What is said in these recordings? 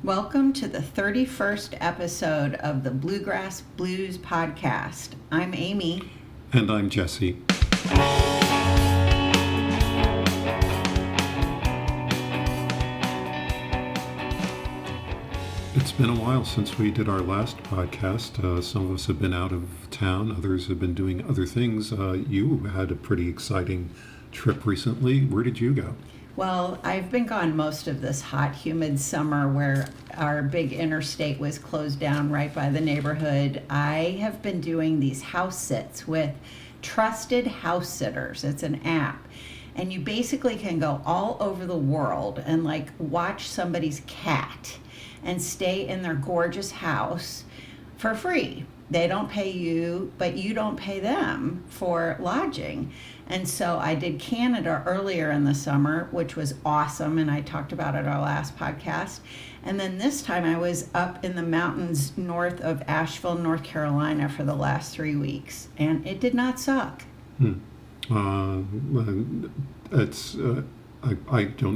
Welcome to the 31st episode of the Bluegrass Blues podcast. I'm Amy. And I'm Jesse. It's been a while since we did our last podcast. Some of us have been out of town, others have been doing other things. You had a pretty exciting trip recently. Where did you go? Well, I've been gone most of this hot, humid summer where our big interstate was closed down right by the neighborhood. I have been doing these house sits with Trusted House Sitters. It's an app. And you basically can go all over the world and watch somebody's cat and stay in their gorgeous house for free. They don't pay you, but you don't pay them for lodging. And so I did Canada earlier in the summer, which was awesome, and I talked about it our last podcast. And then this time I was up in the mountains north of Asheville, North Carolina for the last 3 weeks, and it did not suck. I don't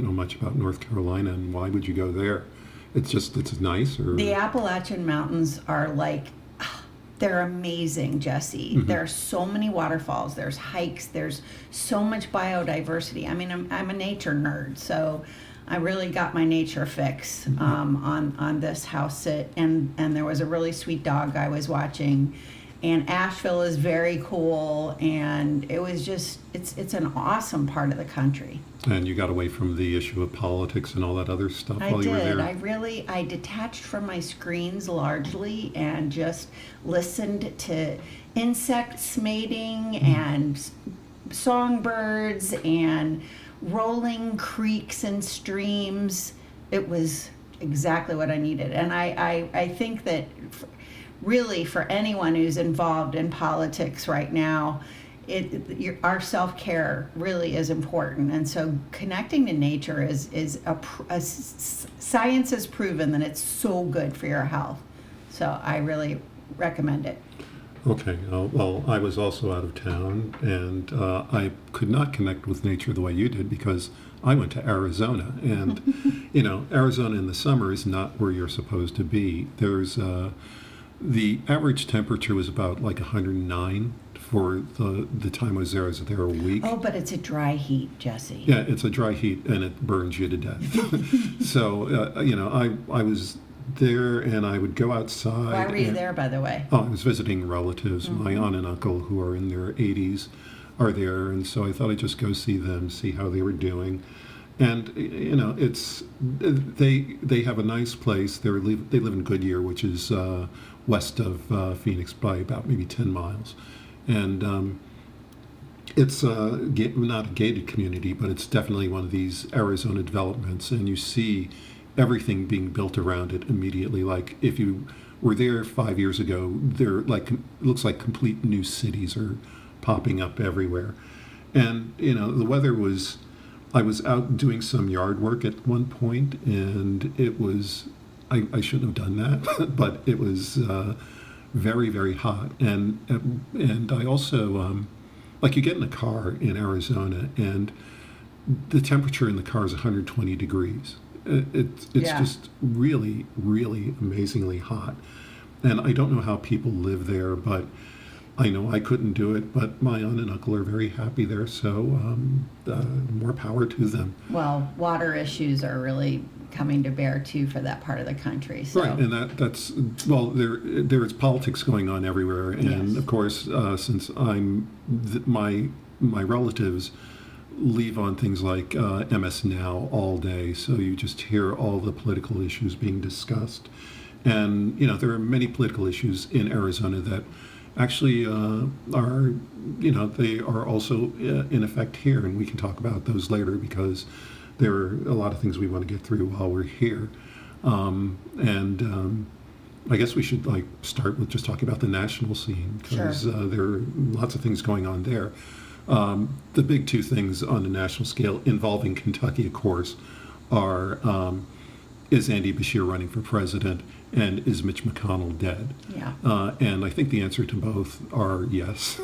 know much about North Carolina, and why would you go there? It's nice? Or the Appalachian Mountains are they're amazing, Jesse. Mm-hmm. There are so many waterfalls. There's hikes. There's so much biodiversity. I mean, I'm a nature nerd, so I really got my nature fix on this house sit. And there was a really sweet dog I was watching. And Asheville is very cool, and it was just, it's an awesome part of the country. And you got away from the issue of politics and all that other stuff while you were there? I detached from my screens largely and just listened to insects mating and songbirds and rolling creeks and streams. It was exactly what I needed. And I think that really for anyone who's involved in politics right now, our self-care really is important. And so connecting to nature science has proven that it's so good for your health. So I really recommend it. Okay. Well, I was also out of town, and I could not connect with nature the way you did because I went to Arizona. And, Arizona in the summer is not where you're supposed to be. There's the average temperature was about 109 for the time I was there. I was there a week. Oh, but it's a dry heat, Jesse. Yeah, it's a dry heat, and it burns you to death. So, I was there, and I would go outside. Why were you there, by the way? Oh, I was visiting relatives. Mm-hmm. My aunt and uncle, who are in their 80s, are there, and so I thought I'd just go see them, see how they were doing. And it's they have a nice place. They live in Goodyear, which is west of Phoenix by about maybe 10 miles. And it's not a gated community, but it's definitely one of these Arizona developments. And you see everything being built around it immediately. Like if you were there 5 years ago, it looks like complete new cities are popping up everywhere. And, the weather was... I was out doing some yard work at one point, and it was... I shouldn't have done that, but it was very, very hot. And I also, you get in a car in Arizona, and the temperature in the car is 120 degrees. It's just really, really amazingly hot. And I don't know how people live there, but I know I couldn't do it, but my aunt and uncle are very happy there, so more power to them. Well, water issues are really coming to bear, too, for that part of the country. So. Right, and there's politics going on everywhere, and yes. Of course, since my relatives leave on things like MS Now all day, so you just hear all the political issues being discussed. And, there are many political issues in Arizona that actually they are also in effect here, and we can talk about those later because there are a lot of things we want to get through while we're here. I guess we should start with just talking about the national scene because Sure. There are lots of things going on there. The big two things on the national scale involving Kentucky, of course, are is Andy Beshear running for president, and is Mitch McConnell dead? Yeah. And I think the answer to both are yes.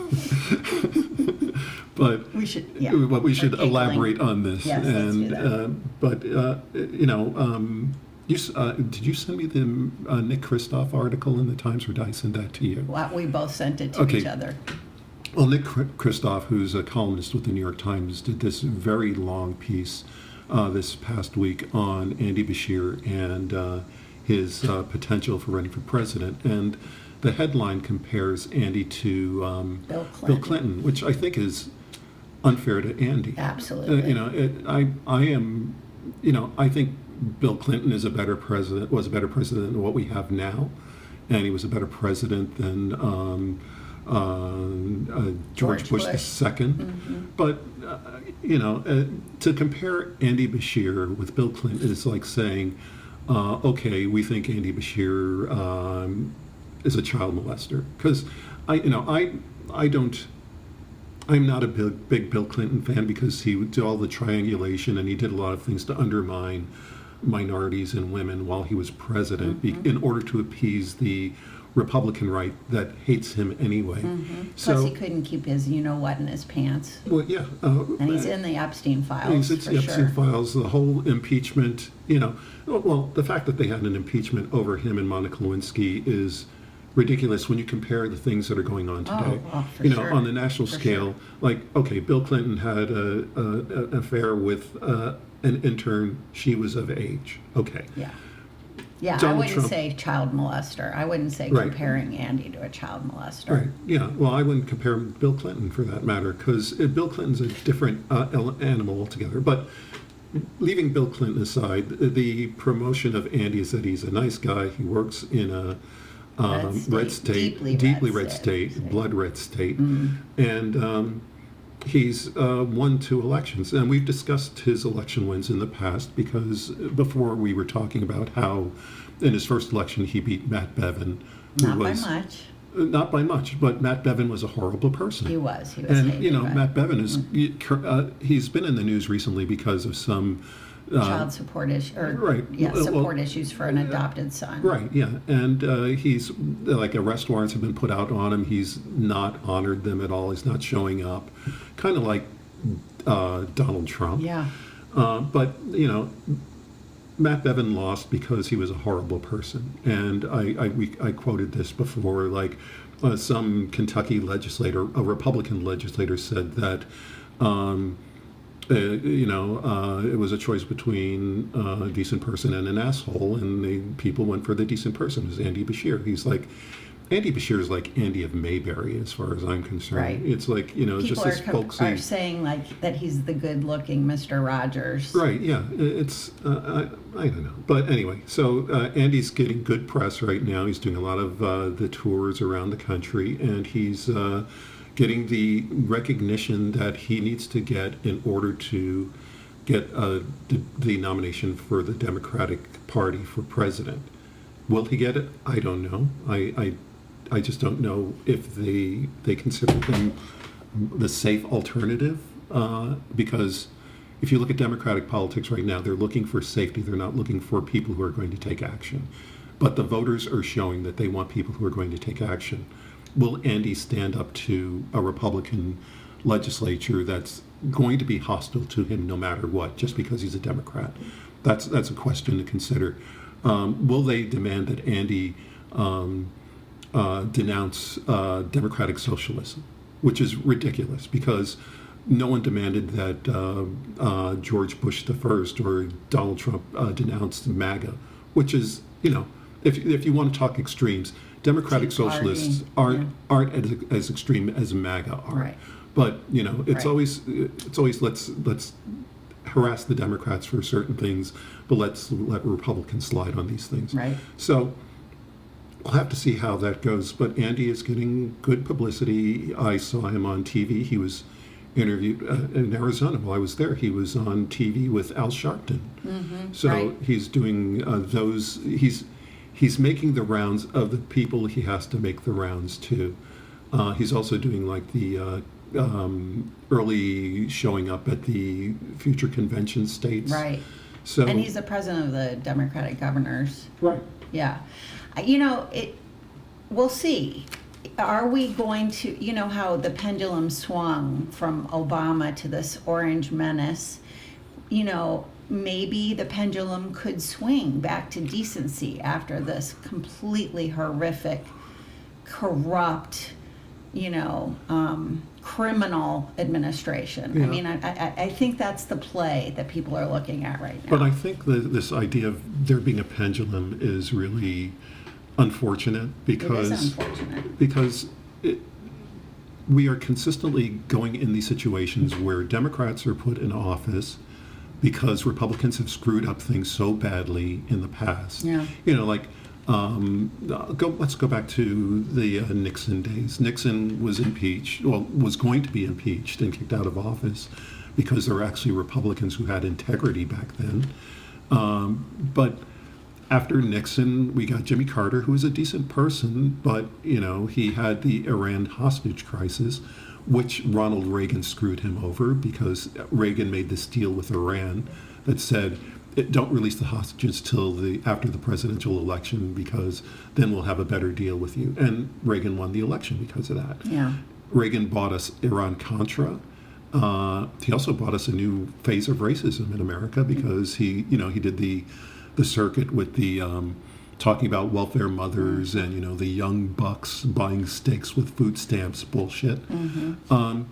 But we should elaborate on this. Yes, and let's do that. Did you send me the Nick Kristof article in the Times, or did I send that to you? Well, we both sent it to Okay. each other. Well, Nick Kristof, who's a columnist with the New York Times, did this very long piece this past week on Andy Bashir and his potential for running for president. And the headline compares Andy to Bill Clinton, which I think is unfair to Andy. Absolutely. I think Bill Clinton was a better president than what we have now, and he was a better president than George Bush II. Mm-hmm. But to compare Andy Bashir with Bill Clinton is like saying, okay, we think Andy Bashir is a child molester, because I'm not a big Bill Clinton fan, because he did all the triangulation and he did a lot of things to undermine minorities and women while he was president, in order to appease the Republican right that hates him anyway. Plus, he couldn't keep his you-know-what in his pants. Well, yeah. And he's in the Epstein files, He's in the Epstein files, the whole impeachment, well, the fact that they had an impeachment over him and Monica Lewinsky is ridiculous when you compare the things that are going on today. For sure. On the national scale, like, okay, Bill Clinton had an affair with an intern. She was of age. Okay. Yeah. Yeah, I Donald wouldn't Trump. say child molester. I wouldn't say Right. comparing Andy to a child molester. Right. Yeah. Well, I wouldn't compare him to Bill Clinton for that matter, because Bill Clinton's a different animal altogether. But leaving Bill Clinton aside, the promotion of Andy is that he's a nice guy. He works in a red state, deeply red state, blood red state, and he's won 2 elections. And we've discussed his election wins in the past, because before we were talking about how in his first election he beat Matt Bevin. Not by much. Not by much, but Matt Bevin was a horrible person. He was. And hated, but Matt Bevin is he's been in the news recently because of some child support support issues for an adopted son. Right, yeah. And he's, like, arrest warrants have been put out on him. He's not honored them at all. He's not showing up. Kind of like Donald Trump. Yeah. But, Matt Bevin lost because he was a horrible person. And I quoted this before, like, some Kentucky legislator, a Republican legislator, said that it was a choice between a decent person and an asshole, and the people went for the decent person. It was Andy Bashir. Andy Bashir is like Andy of Mayberry, as far as I'm concerned. Right. It's like, People just this folksy. are saying like that he's the good-looking Mr. Rogers. Right. Yeah. It's I don't know, but anyway. So Andy's getting good press right now. He's doing a lot of the tours around the country, and he's getting the recognition that he needs to get in order to get the nomination for the Democratic Party for president. Will he get it? I don't know. I just don't know if they consider him the safe alternative, because if you look at Democratic politics right now, they're looking for safety. They're not looking for people who are going to take action. But the voters are showing that they want people who are going to take action. Will Andy stand up to a Republican legislature that's going to be hostile to him no matter what, just because he's a Democrat? That's a question to consider. Will they demand that Andy denounce democratic socialism, which is ridiculous, because no one demanded that George Bush I or Donald Trump denounced MAGA, which is, if you want to talk extremes, democratic socialists aren't as extreme as MAGA are. Right. But it's always let's harass the Democrats for certain things, but let's let Republicans slide on these things. Right. So we'll have to see how that goes. But Andy is getting good publicity. I saw him on TV. He was interviewed in Arizona while I was there. He was on TV with Al Sharpton. So he's doing those. He's making the rounds of the people he has to make the rounds to. He's also doing like the early showing up at the future convention states. Right. So, and he's the president of the Democratic governors. Right. Yeah. We'll see. Are we going to, how the pendulum swung from Obama to this orange menace? maybe the pendulum could swing back to decency after this completely horrific, corrupt, criminal administration. Yeah. I mean, I think that's the play that people are looking at right now. But I think that this idea of there being a pendulum is really unfortunate because It is unfortunate. we are consistently going in these situations where Democrats are put in office because Republicans have screwed up things so badly in the past. Yeah. Let's go back to the Nixon days. Nixon was was going to be impeached and kicked out of office because there were actually Republicans who had integrity back then. But after Nixon, we got Jimmy Carter, who was a decent person, but he had the Iran hostage crisis, which Ronald Reagan screwed him over because Reagan made this deal with Iran that said, don't release the hostages till after the presidential election because then we'll have a better deal with you. And Reagan won the election because of that. Yeah. Reagan bought us Iran-Contra. He also bought us a new phase of racism in America because he did the circuit with the talking about welfare mothers and the young bucks buying steaks with food stamps bullshit. Mm-hmm.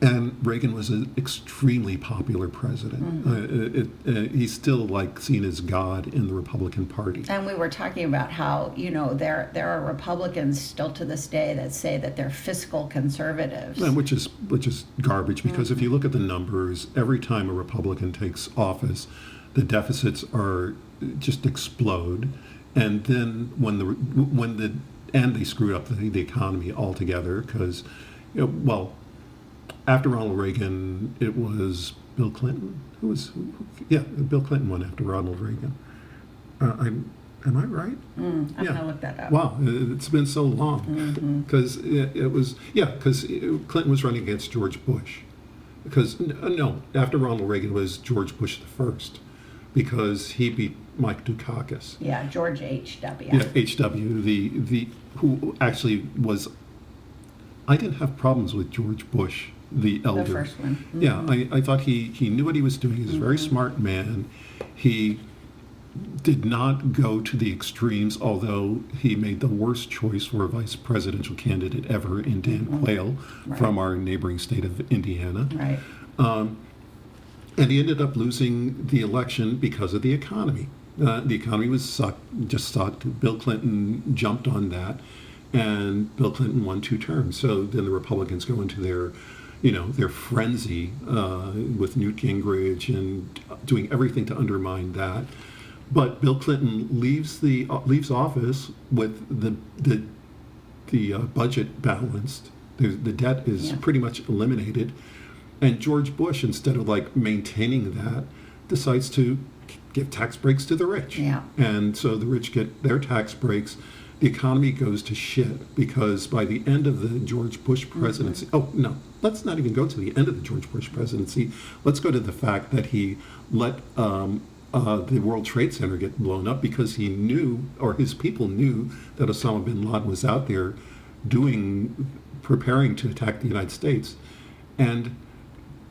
And Reagan was an extremely popular president. Mm-hmm. He's still seen as God in the Republican Party. And we were talking about how there are Republicans still to this day that say that they're fiscal conservatives, And which is garbage because if you look at the numbers, every time a Republican takes office, the deficits are just explode, and then and they screwed up the economy altogether because, after Ronald Reagan, it was Bill Clinton. Bill Clinton won after Ronald Reagan. Am I right? I'm gonna look that up. Wow, it's been so long because because Clinton was running against George Bush. Because after Ronald Reagan it was George Bush the first, because he beat Mike Dukakis. Yeah, George H.W. Yeah, H.W. The who actually was. I didn't have problems with George Bush, the elder. The first one. Mm-hmm. Yeah, I thought he knew what he was doing. He was a very smart man. He did not go to the extremes, although he made the worst choice for a vice presidential candidate ever in Dan Quayle from our neighboring state of Indiana. Right. And he ended up losing the election because of the economy. The economy just sucked. Bill Clinton jumped on that, and Bill Clinton won 2 terms. So then the Republicans go into their frenzy with Newt Gingrich and doing everything to undermine that. But Bill Clinton leaves office with the budget balanced. The debt is pretty much eliminated. And George Bush, instead of maintaining that, decides to give tax breaks to the rich. Yeah. And so the rich get their tax breaks. The economy goes to shit because by the end of the George Bush presidency, let's not even go to the end of the George Bush presidency. Let's go to the fact that he let the World Trade Center get blown up because he knew, or his people knew, that Osama bin Laden was out there preparing to attack the United States. And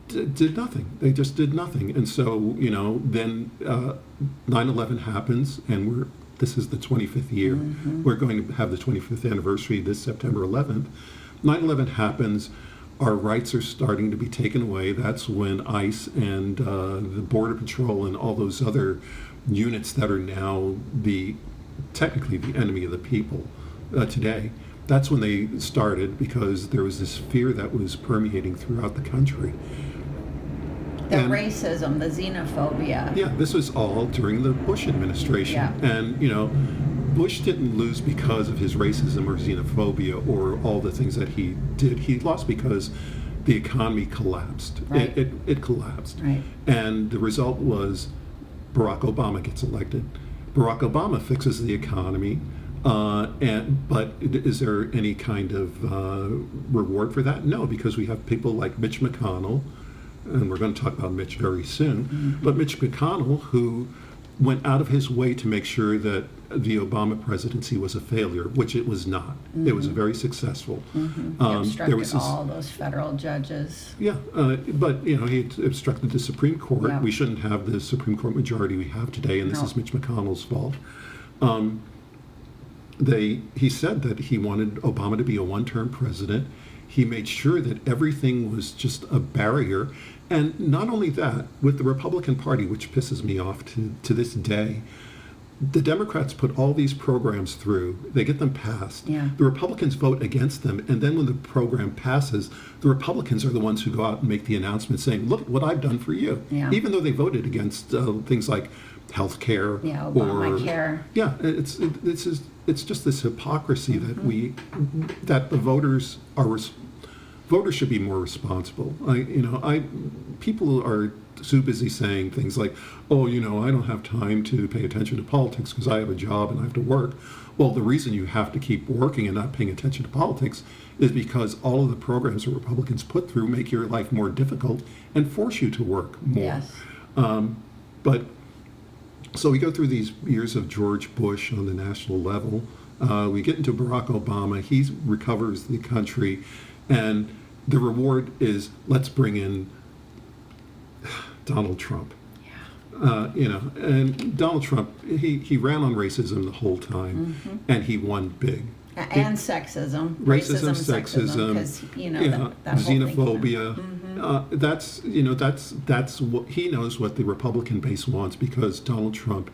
did nothing. They just did nothing. And so, then 9/11 happens, and this is the 25th year. We're going to have the 25th anniversary this September 11th. 9/11 happens. Our rights are starting to be taken away. That's when ICE and the Border Patrol and all those other units that are now technically the enemy of the people today, that's when they started because there was this fear that was permeating throughout the country. The racism, the xenophobia. Yeah, this was all during the Bush administration. Yeah. And, Bush didn't lose because of his racism or xenophobia or all the things that he did. He lost because the economy collapsed. Right. It collapsed. Right. And the result was Barack Obama gets elected. Barack Obama fixes the economy. But is there any kind of reward for that? No, because we have people like Mitch McConnell, and we're going to talk about Mitch very soon, but Mitch McConnell, who went out of his way to make sure that the Obama presidency was a failure, which it was not. It was very successful. He obstructed there was this, all those federal judges. yeah, but he obstructed the Supreme Court. Yeah. We shouldn't have the Supreme Court majority we have today, and this No. is Mitch McConnell's fault. He said that he wanted Obama to be a one-term president. He made sure that everything was just a barrier. And not only that, with the Republican Party, which pisses me off to this day, the Democrats put all these programs through. They get them passed. Yeah. The Republicans vote against them. And then when the program passes, the Republicans are the ones who go out and make the announcement saying, look what I've done for you. Yeah. Even though they voted against things like health care. Yeah, Obamacare. Yeah, it's just this hypocrisy that the voters voters should be more responsible. People are too busy saying things like, oh, I don't have time to pay attention to politics because I have a job and I have to work. Well, the reason you have to keep working and not paying attention to politics is because all of the programs that Republicans put through make your life more difficult and force you to work more. Yes. So we go through these years of George Bush on the national level. We get into Barack Obama. He recovers the country. And the reward is, let's bring in Donald Trump. Yeah. And Donald Trump, he ran on racism the whole time, and he won big. And sexism. Racism, sexism. Because, that whole thing. Xenophobia. That's what he knows what the Republican base wants, because Donald Trump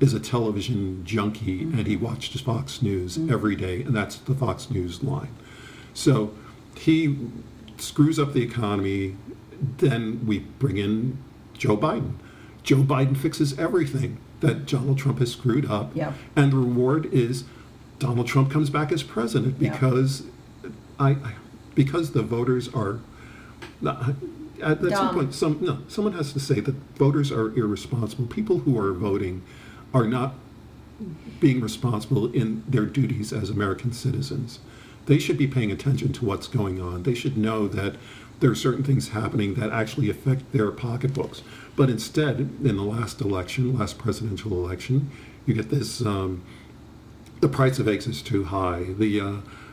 is a television junkie and he watches Fox News every day, and that's the Fox News line. So he screws up the economy. Then we bring in Joe Biden. Joe Biden fixes everything that Donald Trump has screwed up. Yep. And the reward is Donald Trump comes back as president because because the voters are at some point someone has to say that voters are irresponsible. People who are voting are not being responsible in their duties as American citizens. They should be paying attention to what's going on. They should know that there are certain things happening that actually affect their pocketbooks. But instead, in the last presidential election, you get this, the price of eggs is too high,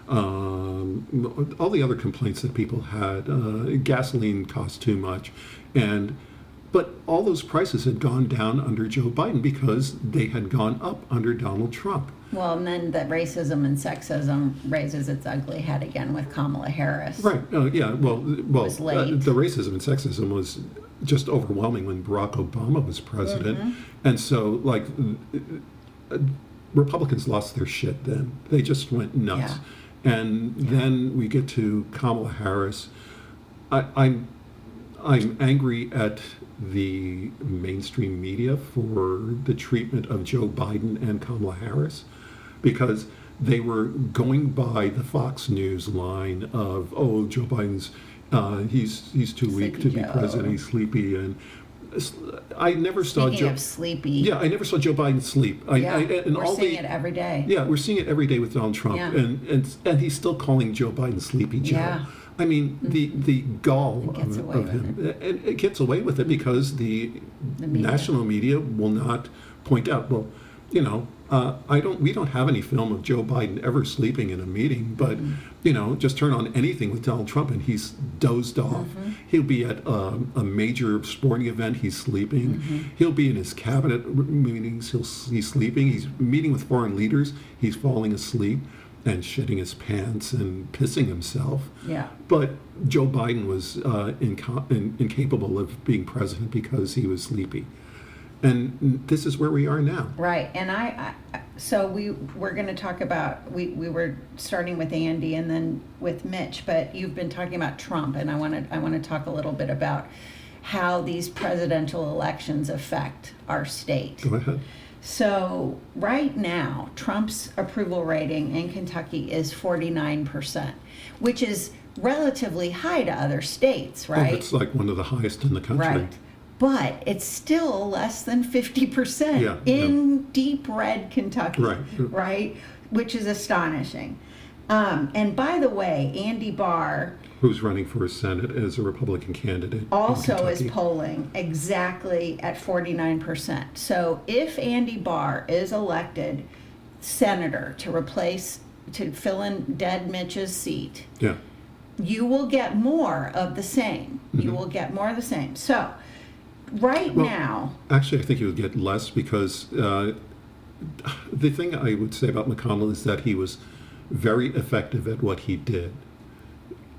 all the other complaints that people had, gasoline costs too much, but all those prices had gone down under Joe Biden because they had gone up under Donald Trump. Well, and then the racism and sexism raises its ugly head again with Kamala Harris. Right. Well, was late. the racism and sexism was just overwhelming when Barack Obama was president. And so, Republicans lost their shit then. They just went nuts. Yeah. And then we get to Kamala Harris. I'm angry at the mainstream media for the treatment of Joe Biden and Kamala Harris, because they were going by the Fox News line of, oh, Joe Biden's he's too weak to be president, he's sleepy, and I never saw Speaking of sleepy. Yeah, I never saw Joe Biden sleep. We're seeing it every day. Yeah, we're seeing it every day with Donald Trump, and he's still calling Joe Biden Sleepy Joe. Yeah. I mean, the gall of him, and it gets away with it because the national media will not point out. Well, we don't have any film of Joe Biden ever sleeping in a meeting, but just turn on anything with Donald Trump and he's dozed off. He'll be at a major sporting event, he's sleeping. He'll be in his cabinet meetings, he's sleeping. He's meeting with foreign leaders, he's falling asleep and shitting his pants and pissing himself. Yeah. But Joe Biden was incapable of being president because he was sleepy. And this is where we are now. Right. And so we're going to talk about, we were starting with Andy and then with Mitch, but you've been talking about Trump, and I want to talk a little bit about how these presidential elections affect our state. Go ahead. So right now, Trump's approval rating in Kentucky is 49%, which is relatively high to other states, right? Oh, it's like one of the highest in the country. Right. But it's still less than 50% in deep red Kentucky, right? Which is astonishing. And by the way, Andy Barr Who's running for Senate as a Republican candidate. also is Kentucky. polling exactly at 49%. So if Andy Barr is elected senator to fill in Dead Mitch's seat, Yeah. you will get more of the same. You Mhm. will get more of the same. So right Well, now, Actually, I think he would get less because the thing I would say about McConnell is that he was very effective at what he did.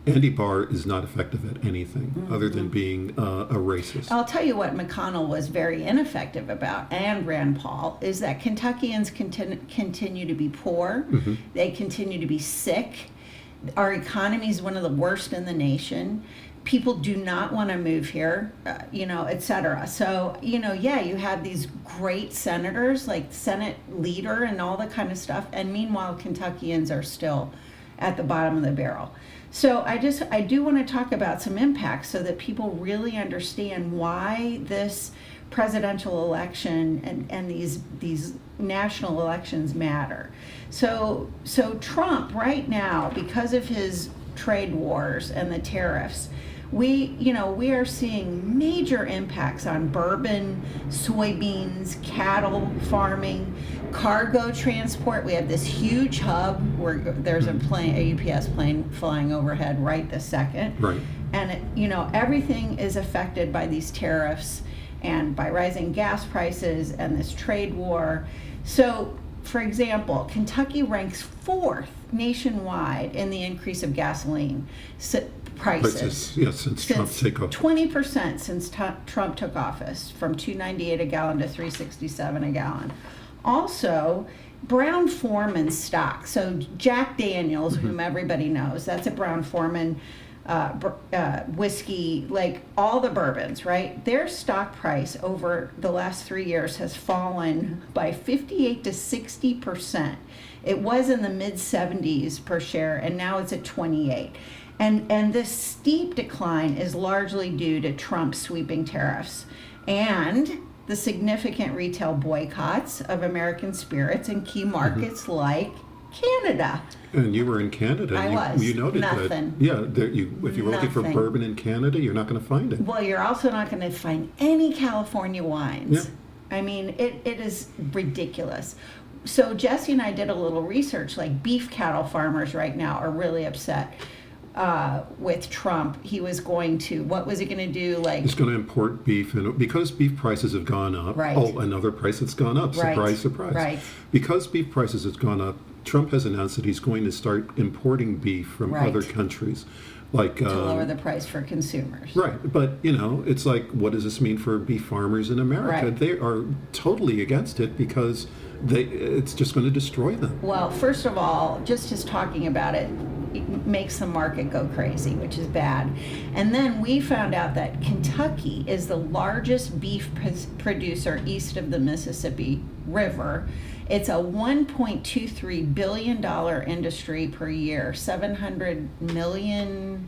Andy Barr is not effective at anything other than being a racist. I'll tell you what McConnell was very ineffective about, and Rand Paul, is that Kentuckians continue to be poor. They continue to be sick. Our economy is one of the worst in the nation. People do not want to move here, et cetera. So, you have these great senators, like Senate leader and all that kind of stuff. And meanwhile, Kentuckians are still at the bottom of the barrel. So I do want to talk about some impacts so that people really understand why this presidential election and these national elections matter. So Trump right now, because of his trade wars and the tariffs, we are seeing major impacts on bourbon, soybeans, cattle farming, cargo transport. We have this huge hub where there's a UPS plane flying overhead right this second. Right. And everything is affected by these tariffs and by rising gas prices and this trade war. So, for example, Kentucky ranks 4th nationwide in the increase of gasoline prices. Yeah, since Trump's takeover. 20% since Trump took office, from $2.98 a gallon to $3.67 a gallon. Also, Brown-Forman stock. So Jack Daniels, whom everybody knows, that's a Brown-Forman whiskey, like all the bourbons, right? Their stock price over the last 3 years has fallen by 58 to 60%. It was in the mid 70s per share, and now it's at 28. And this steep decline is largely due to Trump's sweeping tariffs and the significant retail boycotts of American spirits in key markets like Canada. And you were in Canada. I And was. you noted Nothing. that. Yeah, if you were looking for Nothing. bourbon in Canada, you're not going to find it. Well, you're also not going to find any California wines. Yeah. I mean, it is ridiculous. So Jesse and I did a little research. Like, beef cattle farmers right now are really upset with Trump. He was going to, what was he going to do? Like, He's going to import beef, and because beef prices have gone up. Right. Oh, another price that's gone up. Right. Surprise, surprise. Right. Because beef prices have gone up, Trump has announced that he's going to start importing beef from Right. other countries, like to lower the price for consumers. Right, but it's like, what does this mean for beef farmers in America? Right. They are totally against it because it's just going to destroy them. Well, first of all, just talking about it makes the market go crazy, which is bad. And then we found out that Kentucky is the largest beef producer east of the Mississippi River. It's a $1.23 billion industry per year, 700 million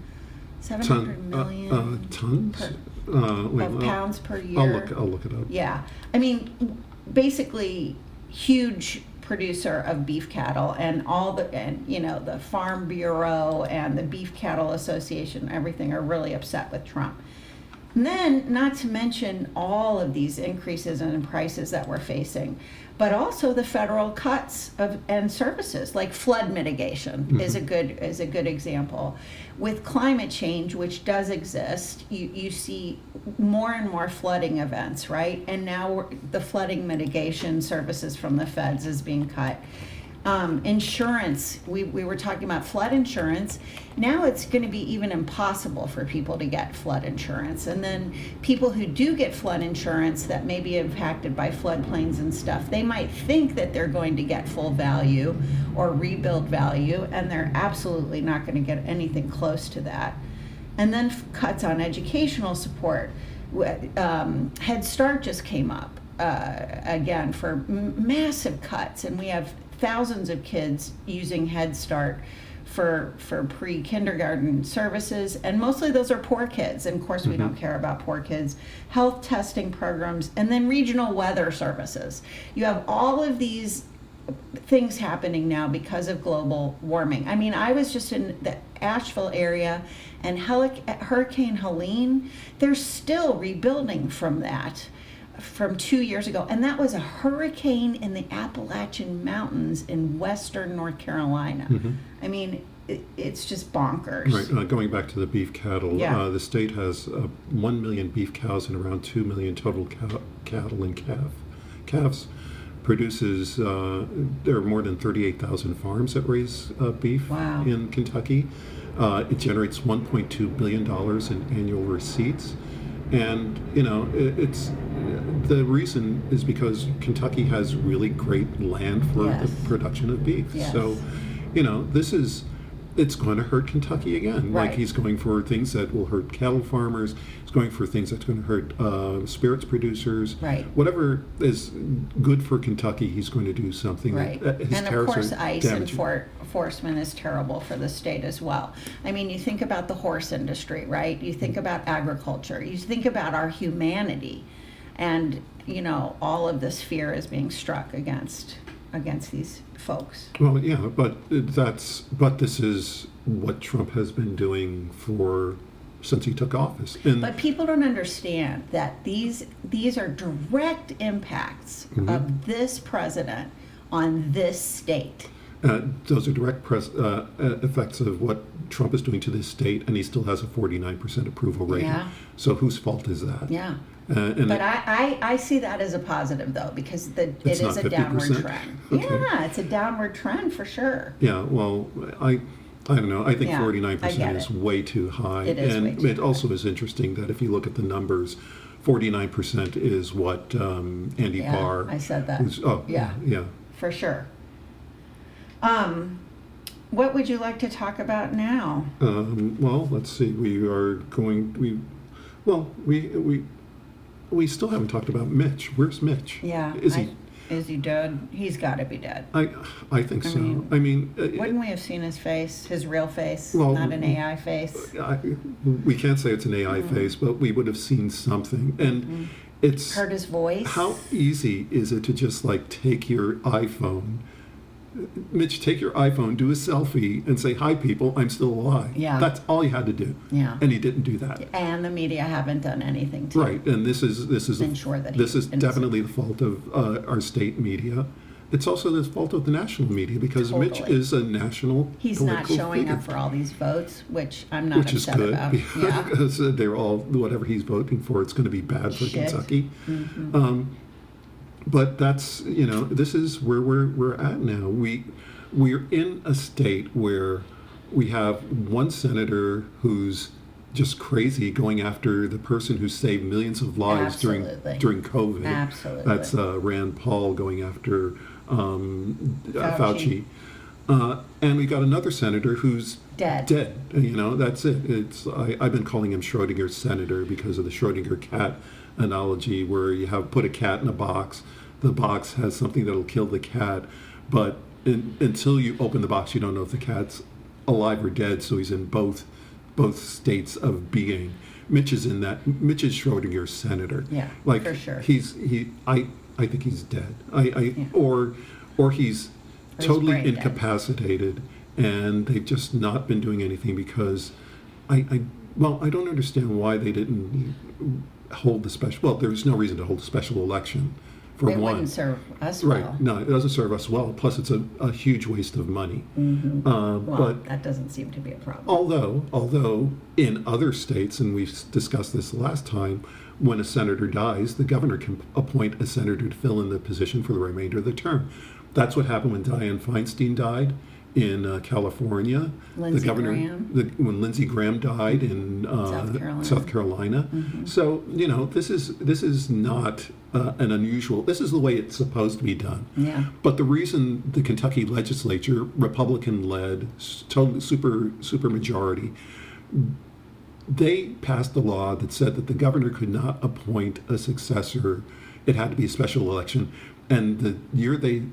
Tons? of pounds per year. I'll look it up. Yeah. I mean, basically, huge producer of beef cattle, and the Farm Bureau and the Beef Cattle Association, everything are really upset with Trump. And then, not to mention all of these increases in prices that we're facing, but also the federal cuts and services, like flood mitigation is a good example. With climate change, which does exist, you see more and more flooding events, right? And now the flooding mitigation services from the feds is being cut. Insurance, we were talking about flood insurance. Now it's going to be even impossible for people to get flood insurance. And then people who do get flood insurance that may be impacted by floodplains and stuff, they might think that they're going to get full value or rebuild value, and they're absolutely not going to get anything close to that. And then cuts on educational support. Head Start just came up again for massive cuts, and we have thousands of kids using Head Start for pre-kindergarten services, and mostly those are poor kids, and of course we don't care about poor kids. Health testing programs, and then regional weather services. You have all of these things happening now because of global warming. I mean, I was just in the Asheville area, and Hurricane Helene, they're still rebuilding from that from 2 years ago. And that was a hurricane in the Appalachian Mountains in western North Carolina. I mean, it's just bonkers. Right. Going back to the beef cattle, Yeah. the state has 1 million beef cows and around 2 million total cattle and calves. Produces, there are more than 38,000 farms that raise beef Wow. in Kentucky. It generates $1.2 billion in annual receipts. And, you know, it's the reason is because Kentucky has really great land for Yes. the production of beef. Yes. So, you know, it's going to hurt Kentucky again. Right. Like he's going for things that will hurt cattle farmers. He's going for things that's going to hurt spirits producers. Right. Whatever is good for Kentucky, he's going to do something. Right. His And of tariffs course, are ICE damaging. enforcement is terrible for the state as well. I mean, you think about the horse industry, right? You think about agriculture. You think about our humanity. And, you know, all of this fear is being struck against these folks. Well, yeah, but this is what Trump has been doing since he took office. And But people don't understand that these are direct impacts of this president on this state. those are direct effects of what Trump is doing to this state, and he still has a 49% approval rating. Yeah. So whose fault is that? Yeah. And But I see that as a positive, though, because it It's is not a downward 50%? trend. Okay. Yeah, it's a downward trend for sure. Yeah, well, I don't know. I think Yeah, 49% I get is it. way too high. It is and way too it also is interesting that if you look at the numbers, 49% is what Andy Yeah, Barr. I said that. Yeah. For sure. What would you like to talk about now? Well, let's see. We still haven't talked about Mitch. Where's Mitch? Yeah. Is he? Is he dead? He's got to be dead. I think so. Wouldn't we have seen his face, his real face, Well, not an AI face? We can't say it's an AI face, but we would have seen something. And it's Heard his voice? how easy is it to just like take your iPhone, Mitch, take your iPhone, do a selfie, and say, "Hi, people, I'm still alive." Yeah. That's all you had to do. Yeah. And he didn't do that. And the media haven't done anything to Right. And this is ensure that this is innocent. definitely the fault of our state media. It's also the fault of the national media because Mitch Totally. is a national He's not political showing figure. up for all these votes, which I'm not Which is upset good about. Yeah. because they're all, whatever he's voting for, it's going to be bad for Shit. Kentucky. But that's, this is where we're at now. We're in a state where we have one senator who's just crazy going after the person who saved millions of lives Absolutely. during COVID. Absolutely. That's Rand Paul going after Fauci. And we got another senator who's Dead. That's it. I've been calling him Schrodinger's senator because of the Schrodinger cat analogy, where you put a cat in a box. The box has something that'll kill the cat, but until you open the box, you don't know if the cat's alive or dead. So he's in both states of being. Mitch is in that. Mitch is Schrodinger's senator. Yeah, like for sure. I think he's dead. Yeah. Or he's totally brain dead. incapacitated, and they've just not been doing anything because I don't understand why they didn't hold the special. Well, there's no reason to hold a special election. For It one, wouldn't serve us right? well. No, it doesn't serve us well. Plus, it's a huge waste of money. Well, But that doesn't seem to be a problem. although in other states, and we've discussed this last time, when a senator dies, the governor can appoint a senator to fill in the position for the remainder of the term. That's what happened when Dianne Feinstein died in California. Lindsey Graham. When Lindsey Graham died in South Carolina. So this is not an unusual. This is the way it's supposed to be done. Yeah. But the reason the Kentucky legislature, Republican-led, totally super majority, they passed a law that said that the governor could not appoint a successor. It had to be a special election. And the year they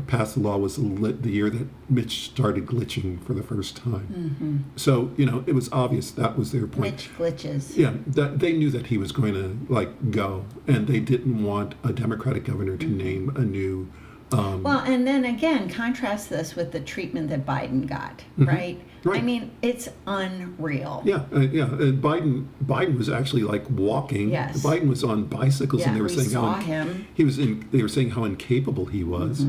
passed the law was the year that Mitch started glitching for the first time. So, it was obvious that was their point. Mitch glitches. Yeah, that they knew that he was going to go, and they didn't want a Democratic governor to name a new Well, and then again, contrast this with the treatment that Biden got, right? Right. I mean, it's unreal. Yeah, and Biden was actually like walking. Yes. Biden was on bicycles, Yeah, and they were we saying saw how him. They were saying how incapable he was.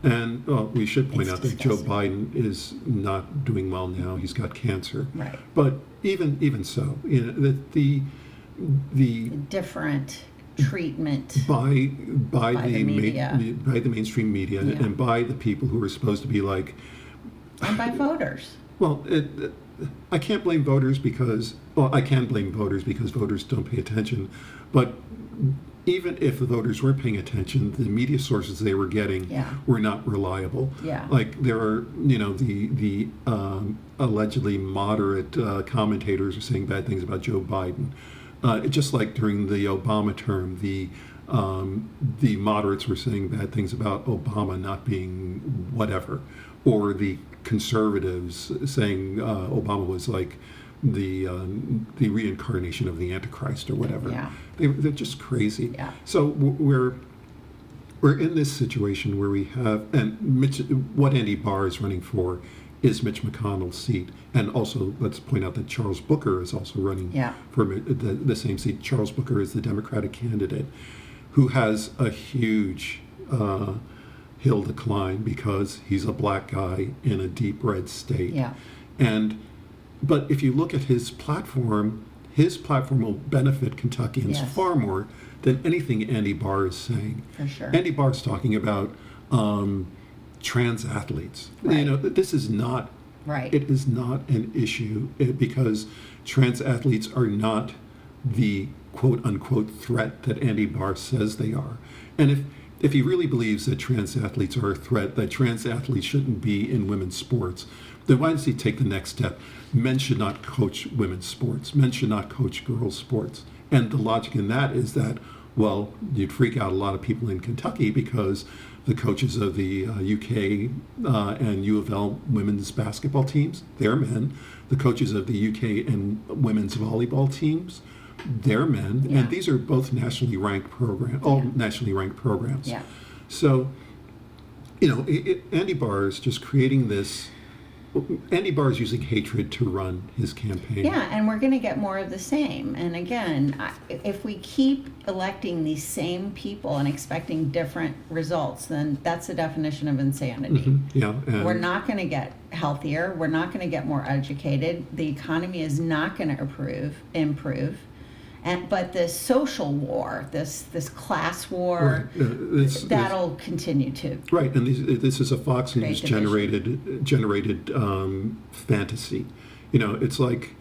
And we should point It's out that Joe disgusting. Biden is not doing well now. He's got cancer. Right. But even so, the Different treatment. by the media. by the mainstream media Yeah. and by the people who are supposed to be like, And by voters. well, I can't blame voters because, well, I can blame voters because voters don't pay attention. But even if the voters were paying attention, the media sources they were getting Yeah. were not reliable. Yeah. Like there are, the allegedly moderate commentators are saying bad things about Joe Biden. Just like during the Obama term, the moderates were saying bad things about Obama not being whatever, or the conservatives saying Obama was like the reincarnation of the Antichrist or whatever. Yeah. They're just crazy. Yeah. So we're in this situation where we have, and what Andy Barr is running for is Mitch McConnell's seat. And also, let's point out that Charles Booker is also running Yeah. for the same seat. Charles Booker is the Democratic candidate who has a huge hill to climb because he's a black guy in a deep red state. Yeah. But if you look at his platform will benefit Kentuckians Yes. far more than anything Andy Barr is saying. For sure. Andy Barr is talking about trans athletes. Right. This is not. Right. It is not an issue because trans athletes are not the quote unquote threat that Andy Barr says they are. And if he really believes that trans athletes are a threat, that trans athletes shouldn't be in women's sports, then why does he take the next step? Men should not coach women's sports. Men should not coach girls' sports. And the logic in that is that, well, you'd freak out a lot of people in Kentucky because the coaches of the UK and U of L women's basketball teams, they're men. The coaches of the UK and women's volleyball teams, they're men. Yeah. And these are both nationally ranked nationally ranked programs. Yeah. So, Andy Barr is just creating this. Andy Barr is using hatred to run his campaign. Yeah, and we're going to get more of the same. And again, if we keep electing these same people and expecting different results, then that's the definition of insanity. Yeah, and We're not going to get healthier. We're not going to get more educated. The economy is not going to improve. But this social war, this class war, that'll continue to. Right, and this is a Fox News division. generated fantasy. It's like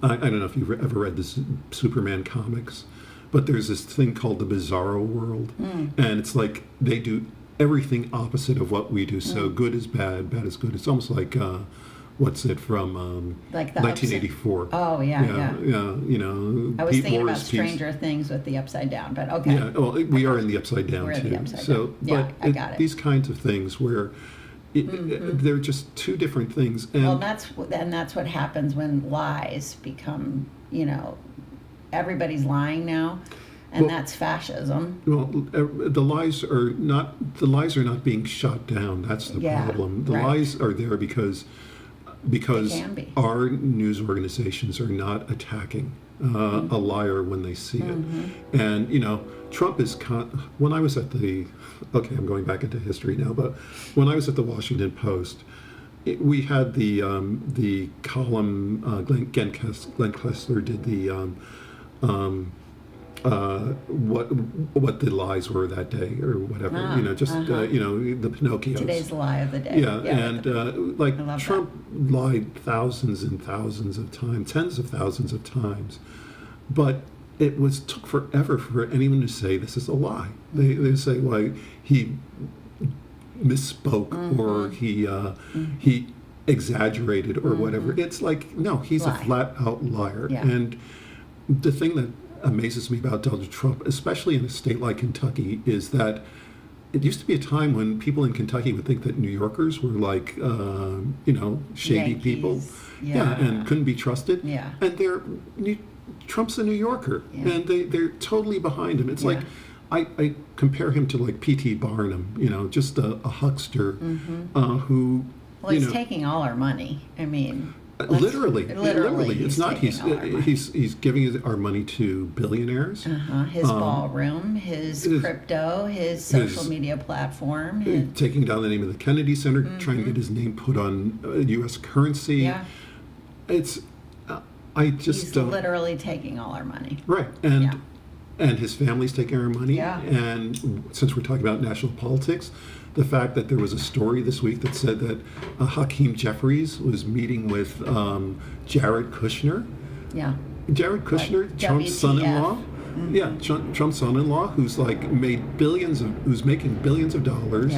I don't know if you've ever read this Superman comics, but there's this thing called the Bizarro World, and it's like they do everything opposite of what we do. So good is bad, bad is good. It's almost like what's it from Like the 1984? Oh yeah. I was Pete thinking about Morris piece. Stranger Things with the upside down, but okay. Yeah, well, we are in the upside down We're in too. the upside So, down. Yeah, but I got it. these kinds of things where they're just two different things. And Well, that's what happens when lies become, everybody's lying now, and Well- that's fascism. well, the lies are not being shot down. That's the Yeah, problem. The right. lies are there because can be. our news organizations are not attacking a liar when they see it. And Trump is when I was at I'm going back into history now, but when I was at the Washington Post, we had the column. Glenn Kessler did the what the lies were that day or whatever. The Pinocchios. Today's the lie of the day. Yeah, and I love Trump lied thousands and thousands of times, tens of thousands of times, but it took forever for anyone to say this is a lie. They say, well, he misspoke or he exaggerated or whatever. It's like, no, he's Lie. a flat out liar. Yeah. And the thing that amazes me about Donald Trump, especially in a state like Kentucky, is that it used to be a time when people in Kentucky would think that New Yorkers were like, shady Yankees. people. Yeah. And couldn't be trusted. Yeah. And Trump's a New Yorker, Yeah. and they're totally behind him. It's Yeah. like, I compare him to like P.T. Barnum, just a huckster who, Well, he's taking all our money. I mean, literally, literally, it's not. taking all our money. He's giving our money to billionaires. His ballroom, his crypto, his social media platform. Taking down the name of the Kennedy Center, trying to get his name put on U.S. currency. Yeah. It's, I just He's don't. literally taking all our money. Right, and his family's taking our money. Yeah. And since we're talking about national politics, the fact that there was a story this week that said that Hakeem Jeffries was meeting with Jared Kushner. Yeah. Jared Kushner, Like Trump's WTF. son-in-law. Yeah, Trump's son-in-law, who's making billions of dollars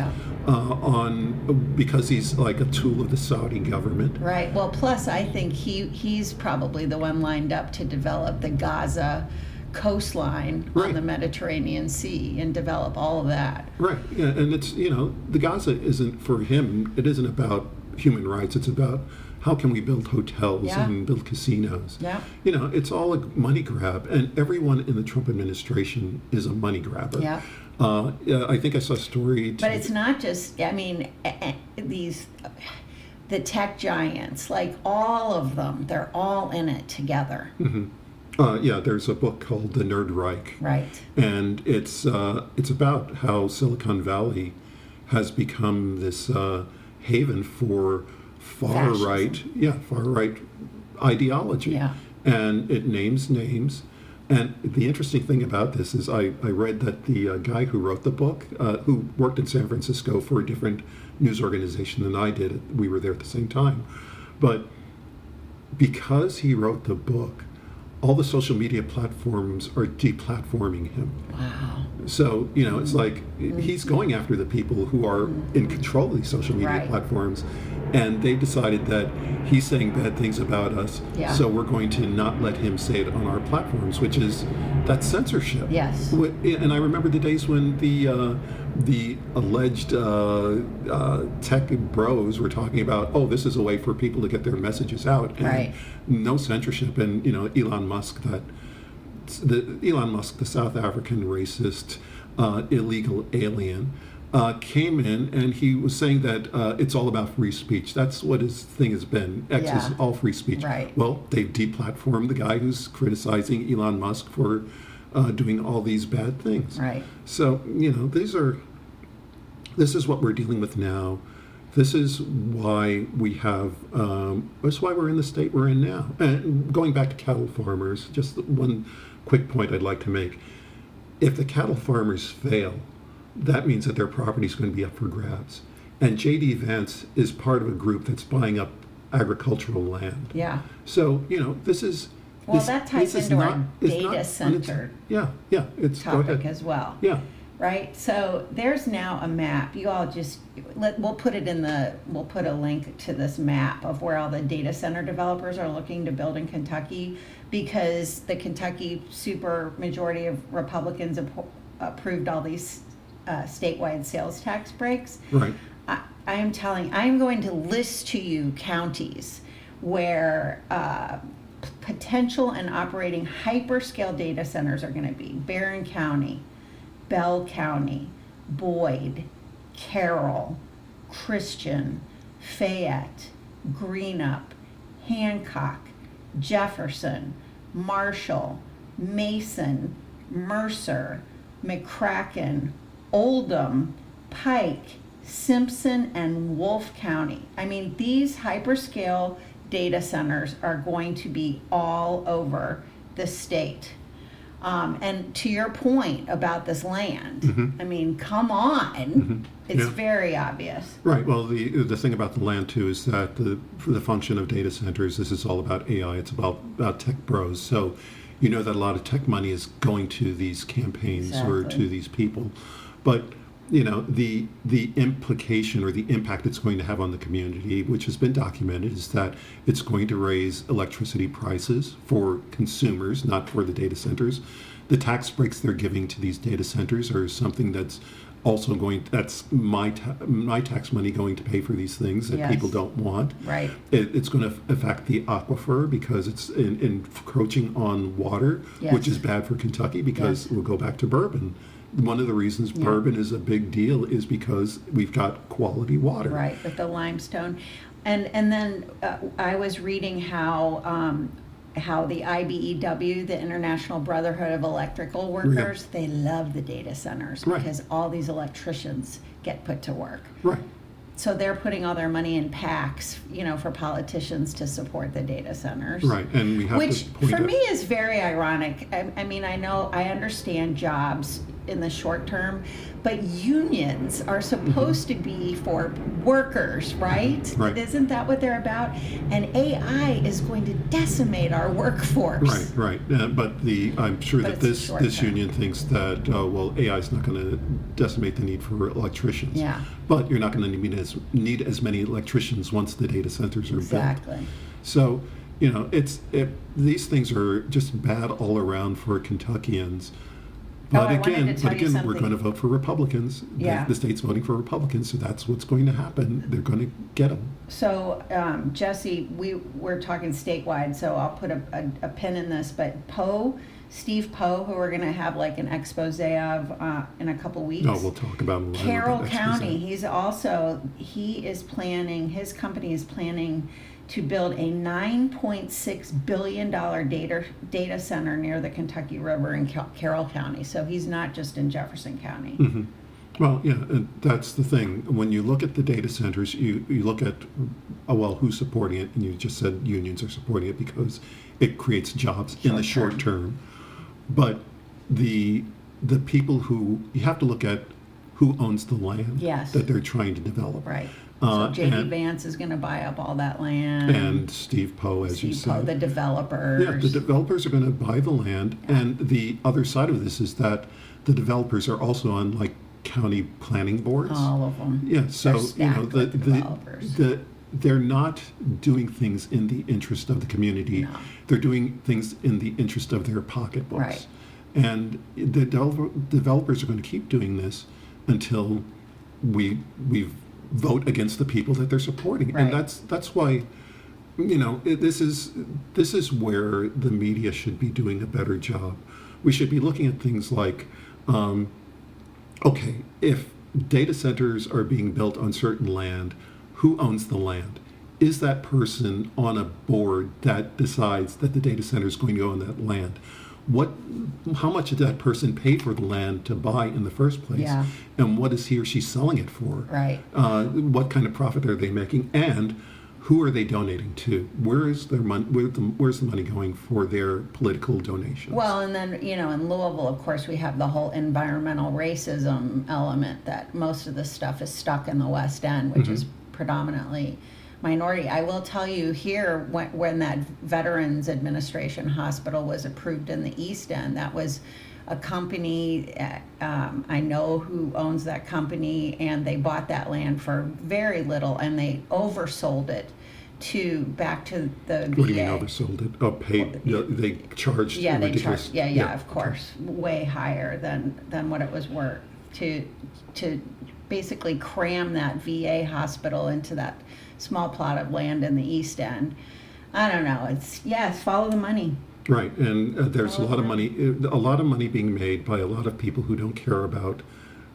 because he's like a tool of the Saudi government. Right. Well, plus I think he's probably the one lined up to develop the Gaza coastline on the Mediterranean Sea and develop all of that. Right. Yeah, and it's the Gaza isn't for him. It isn't about human rights. It's about how can we build hotels and build casinos. Yeah. It's all a money grab, and everyone in the Trump administration is a money grabber. Yeah. I think I saw a story. But it's not just. I mean, the tech giants, like all of them, they're all in it together. There's a book called The Nerd Reich. Right. And it's about how Silicon Valley has become this haven for far right ideology. Yeah. And it names names. And the interesting thing about this is I read that the guy who wrote the book, who worked in San Francisco for a different news organization than I did, we were there at the same time, but because he wrote the book, all the social media platforms are deplatforming him. Wow. So, it's like he's going after the people who are in control of these social media platforms, and they decided that he's saying bad things about us, so we're going to not let him say it on our platforms, that's censorship. Yes. And I remember the days when the alleged tech bros were talking about, this is a way for people to get their messages out, and no censorship. And Elon Musk, the South African racist illegal alien, came in and he was saying that it's all about free speech. That's what his thing has been. X is all free speech. Right. Well, they've deplatformed the guy who's criticizing Elon Musk for doing all these bad things. Right. So, this is what we're dealing with now. This is why we have, that's why we're in the state we're in now. And going back to cattle farmers, just one quick point I'd like to make. If the cattle farmers fail, that means that their property is going to be up for grabs. And J.D. Vance is part of a group that's buying up agricultural land. Yeah. So, this is... Well, that ties into our data center topic as well. Yeah. Right. So there's now a map. You all we'll put a link to this map of where all the data center developers are looking to build in Kentucky, because the Kentucky super majority of Republicans approved all these statewide sales tax breaks. Right. I am going to list to you counties where potential and operating hyperscale data centers are going to be: Barron County, Bell County, Boyd, Carroll, Christian, Fayette, Greenup, Hancock, Jefferson, Marshall, Mason, Mercer, McCracken, Oldham, Pike, Simpson, and Wolfe County. I mean, these hyperscale data centers are going to be all over the state. And to your point about this land, I mean, come on. It's very obvious. Right. Well, the thing about the land, too, is that for the function of data centers, this is all about AI. It's about tech bros. So that a lot of tech money is going to these campaigns or to these people. But, the implication or the impact it's going to have on the community, which has been documented, is that it's going to raise electricity prices for consumers, not for the data centers. The tax breaks they're giving to these data centers are something that's also that's my tax money going to pay for these things that people don't want. Right. It's going to affect the aquifer because it's encroaching on water, which is bad for Kentucky because we'll go back to bourbon. one of the reasons bourbon is a big deal is because we've got quality water. Right, with the limestone. And then I was reading how the IBEW, the International Brotherhood of Electrical Workers, they love the data centers because all these electricians get put to work. Right. So they're putting all their money in PACs, for politicians to support the data centers. Right, and we have which to point for out, me is very ironic. I mean, I understand jobs in the short term, but unions are supposed to be for workers, right? Right. Isn't that what they're about? And AI is going to decimate our workforce. Right. But I'm sure But that it's the this short term. union thinks that AI is not going to decimate the need for electricians. Yeah. But you're not going to need as many electricians once the data centers are built. Exactly. So these things are just bad all around for Kentuckians. But I wanted to tell you we're something. going to vote for Republicans. Yeah. The state's voting for Republicans, so that's what's going to happen. They're going to get them. So, Jesse, we're talking statewide, so I'll put a pin in this, but Steve Poe, who we're going to have like an expose of in a couple weeks. Oh, we'll talk about him later. Carroll County, his company is planning to build a $9.6 billion data center near the Kentucky River in Carroll County. So he's not just in Jefferson County. Mm-hmm. Well, yeah, and that's the thing. When you look at the data centers, you look at, who's supporting it, and you just said unions are supporting it because it creates jobs in the short term. But the people you have to look at who owns the land that they're trying to develop. Right. So J.D. Vance is going to buy up all that land. And Steve Poe, as you said. The developers. Yeah, the developers are going to buy the land. Yeah. And the other side of this is that the developers are also on, county planning boards. All of them. Yeah, so, developers. They're not doing things in the interest of the community. No. They're doing things in the interest of their pocketbooks. Right. And the developers are going to keep doing this until we vote against the people that they're supporting. Right. And that's why, this is where the media should be doing a better job. We should be looking at things like, if data centers are being built on certain land, who owns the land? Is that person on a board that decides that the data center is going to go on that land? How much did that person pay for the land to buy in the first place? Yeah. And what is he or she selling it for? Right. What kind of profit are they making? And who are they donating to? Where is their money? Where's the money going for their political donations? Well, and then, in Louisville, of course, we have the whole environmental racism element that most of the stuff is stuck in the West End, which is predominantly minority. I will tell you here, when that Veterans Administration hospital was approved in the East End, that was a company, I know who owns that company, and they bought that land for very little, and they oversold it back to the VA. What do you mean oversold it? Oh, paid? They charged ridiculous. Of course, way higher than what it was worth to basically cram that VA hospital into that small plot of land in the East End. I don't know. It's follow the money. Right, and there's a lot of money being made by a lot of people who don't care about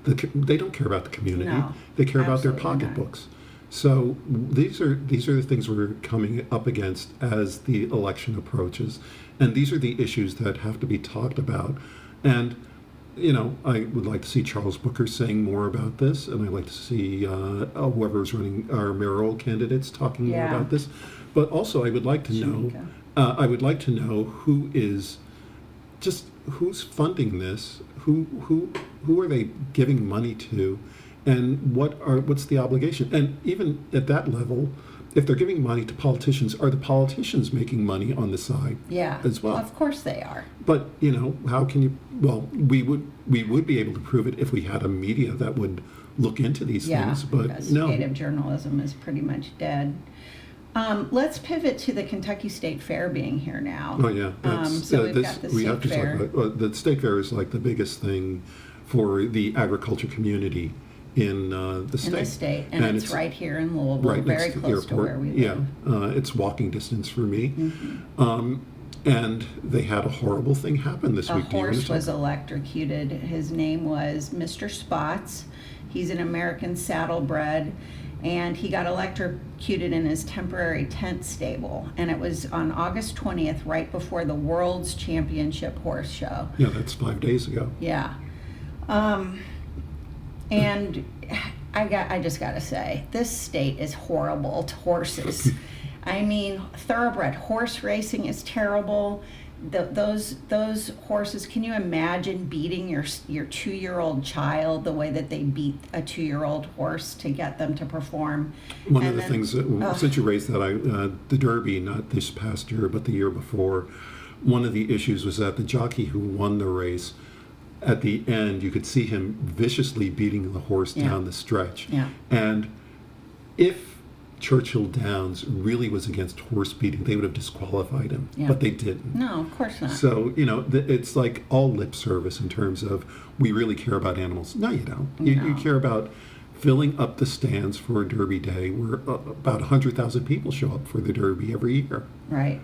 they don't care about the community. No, they care about their absolutely pocketbooks. So these are the things we're coming up against as the election approaches, and these are the issues that have to be talked about. And I would like to see Charles Booker saying more about this, and I'd like to see whoever's running our mayoral candidates talking more about this. But also, I would like to know. I would like to know who's funding this, who are they giving money to, and what's the obligation? And even at that level, if they're giving money to politicians, are the politicians making money on the side as well? Of course they are. But how can you? Well, we would be able to prove it if we had a media that would look into these things. But investigative journalism is pretty much dead. Let's pivot to the Kentucky State Fair being here now. Oh yeah, so we've got the State Fair. Talk about the State Fair is like the biggest thing for the agriculture community in the state. In the state, and it's right here in Louisville, right very next to the close to airport. where we live. Yeah, it's walking distance for me. Mm-hmm. And they had a horrible thing happen this A week. Do you want to horse talk- was electrocuted. His name was Mr. Spots. He's an American saddlebred, and he got electrocuted in his temporary tent stable. And it was on August 20th, right before the World's Championship Horse Show. Yeah, that's 5 days ago. Yeah. And I just got to say, this state is horrible to horses. I mean, thoroughbred horse racing is terrible. Those horses, can you imagine beating your 2-year-old child the way that they beat a 2-year-old horse to get them to perform? One of the things that, since you raised that, the Derby, not this past year, but the year before, one of the issues was that the jockey who won the race, at the end, you could see him viciously beating the horse down the stretch. Yeah. And if Churchill Downs really was against horse beating, they would have disqualified him, but they didn't. No, of course not. So, it's like all lip service in terms of we really care about animals. No, you don't. You care about filling up the stands for a Derby day where about 100,000 people show up for the Derby every year. Right.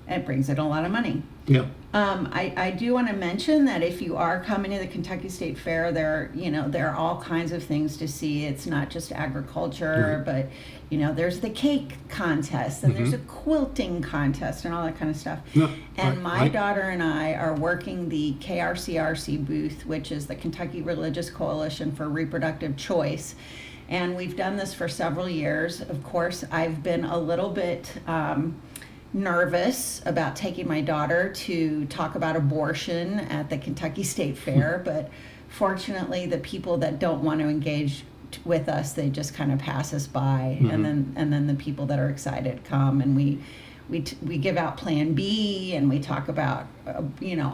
It brings in a lot of money. Yeah. I do want to mention that if you are coming to the Kentucky State Fair, there are all kinds of things to see. It's not just agriculture, but there's the cake contest and there's a quilting contest and all that kind of stuff. No, and my daughter and I are working the KRCRC booth, which is the Kentucky Religious Coalition for Reproductive Choice. And we've done this for several years. Of course, I've been a little bit nervous about taking my daughter to talk about abortion at the Kentucky State Fair, but fortunately the people that don't want to engage with us, they just kind of pass us by, and then the people that are excited come, and we give out Plan B, and we talk about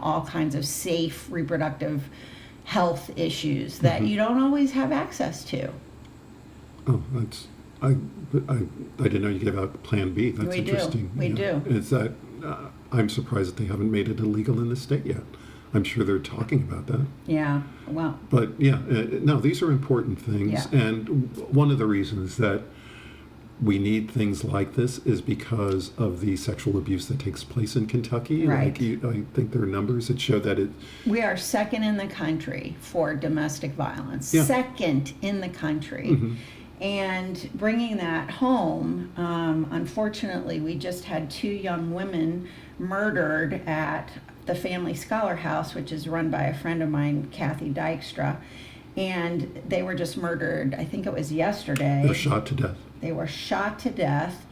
all kinds of safe reproductive health issues that you don't always have access to. Oh, I didn't know you gave out Plan B. That's interesting. We do. Is that I'm surprised that they haven't made it illegal in the state yet. I'm sure they're talking about that. Yeah, well. But no, these are important things. Yeah. And one of the reasons that we need things like this is because of the sexual abuse that takes place in Kentucky. Right. I think there are numbers that show that we are second in the country for domestic violence. Yeah. Second in the country. And bringing that home, unfortunately, we just had 2 young women murdered at the Family Scholar House, which is run by a friend of mine, Kathy Dykstra. And they were just murdered, I think it was yesterday. they're shot to death. They were shot to death.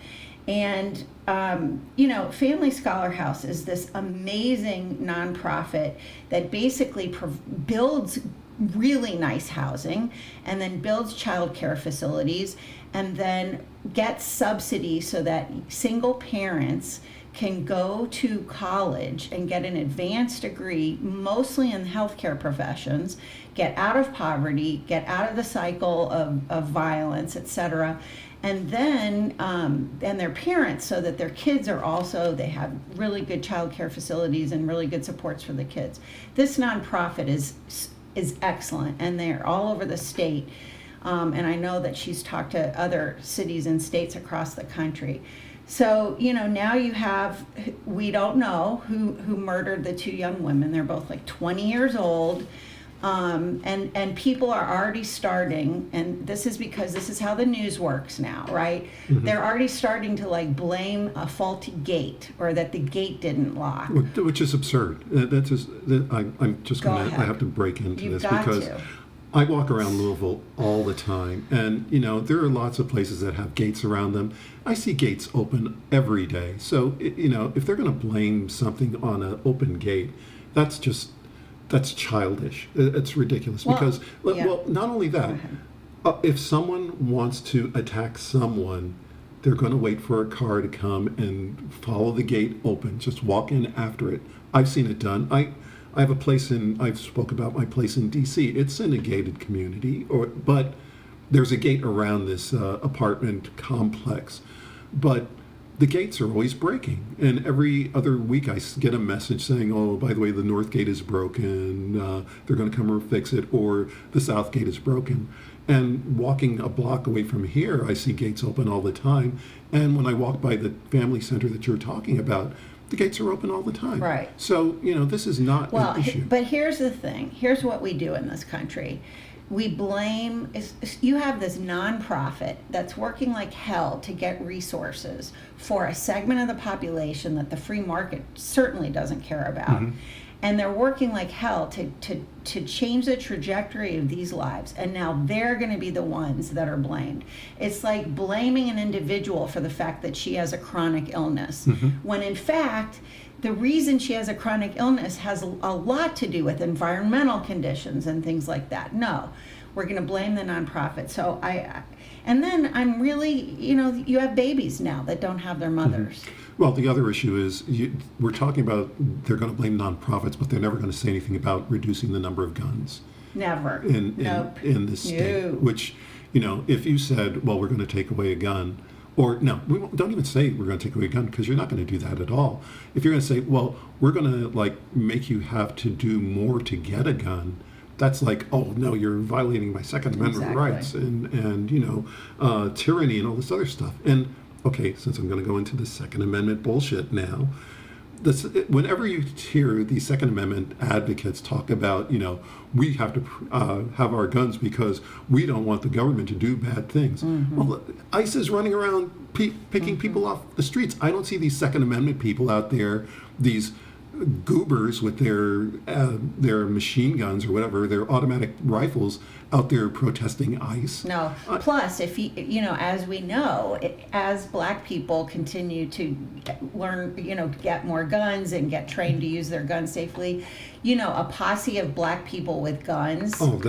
And, Family Scholar House is this amazing nonprofit that basically builds really nice housing and then builds child care facilities and then gets subsidies so that single parents can go to college and get an advanced degree, mostly in healthcare professions, get out of poverty, get out of the cycle of violence, etc. And then, and their parents, so that their kids are also, they have really good child care facilities and really good supports for the kids. This nonprofit is excellent, and they're all over the state. And I know that she's talked to other cities and states across the country. So, now you have, we don't know who murdered the 2 young women. They're both like 20 years old. And people are already starting, and this is because this is how the news works now, right? They're already starting to blame a faulty gate or that the gate didn't lock. Which is absurd. I'm just going to, I have to break into this because I walk around Louisville all the time, and there are lots of places that have gates around them. I see gates open every day. So if they're going to blame something on an open gate, that's childish. It's ridiculous because not only that, if someone wants to attack someone, they're going to wait for a car to come and follow the gate open, just walk in after it. I've seen it done. I have a place I've spoke about my place in D.C. It's in a gated community, but there's a gate around this apartment complex. But the gates are always breaking. And every other week I get a message saying, oh, by the way, the north gate is broken. They're going to come and fix it. Or the south gate is broken. And walking a block away from here, I see gates open all the time. And when I walk by the family center that you're talking about, the gates are open all the time. Right. So, this is not Well, an issue. but here's the thing. Here's what we do in this country. We blame, you have this nonprofit that's working like hell to get resources for a segment of the population that the free market certainly doesn't care about. Mm-hmm. And they're working like hell to change the trajectory of these lives. And now they're going to be the ones that are blamed. It's like blaming an individual for the fact that she has a chronic illness, when in fact, the reason she has a chronic illness has a lot to do with environmental conditions and things like that. No, we're going to blame the nonprofit. So and then I'm really, you have babies now that don't have their mothers. Well, the other issue is we're talking about they're going to blame nonprofits, but they're never going to say anything about reducing the number of guns Never. in this state. No. Which, if you said, well, we're going to take away a gun, or no, don't even say we're going to take away a gun, because you're not going to do that at all. If you're going to say, well, we're going to make you have to do more to get a gun, that's like, oh no, you're violating my Second Amendment rights and tyranny and all this other stuff. And okay, since I'm going to go into the Second Amendment bullshit now, whenever you hear the Second Amendment advocates talk about, we have to have our guns because we don't want the government to do bad things. Well, ICE is running around picking people off the streets. I don't see these Second Amendment people out there, these goobers with their machine guns or whatever, their automatic rifles out there protesting ICE. No. Plus, if as we know, as black people continue to learn, get more guns and get trained to use their guns safely, a posse of black people with guns. Oh,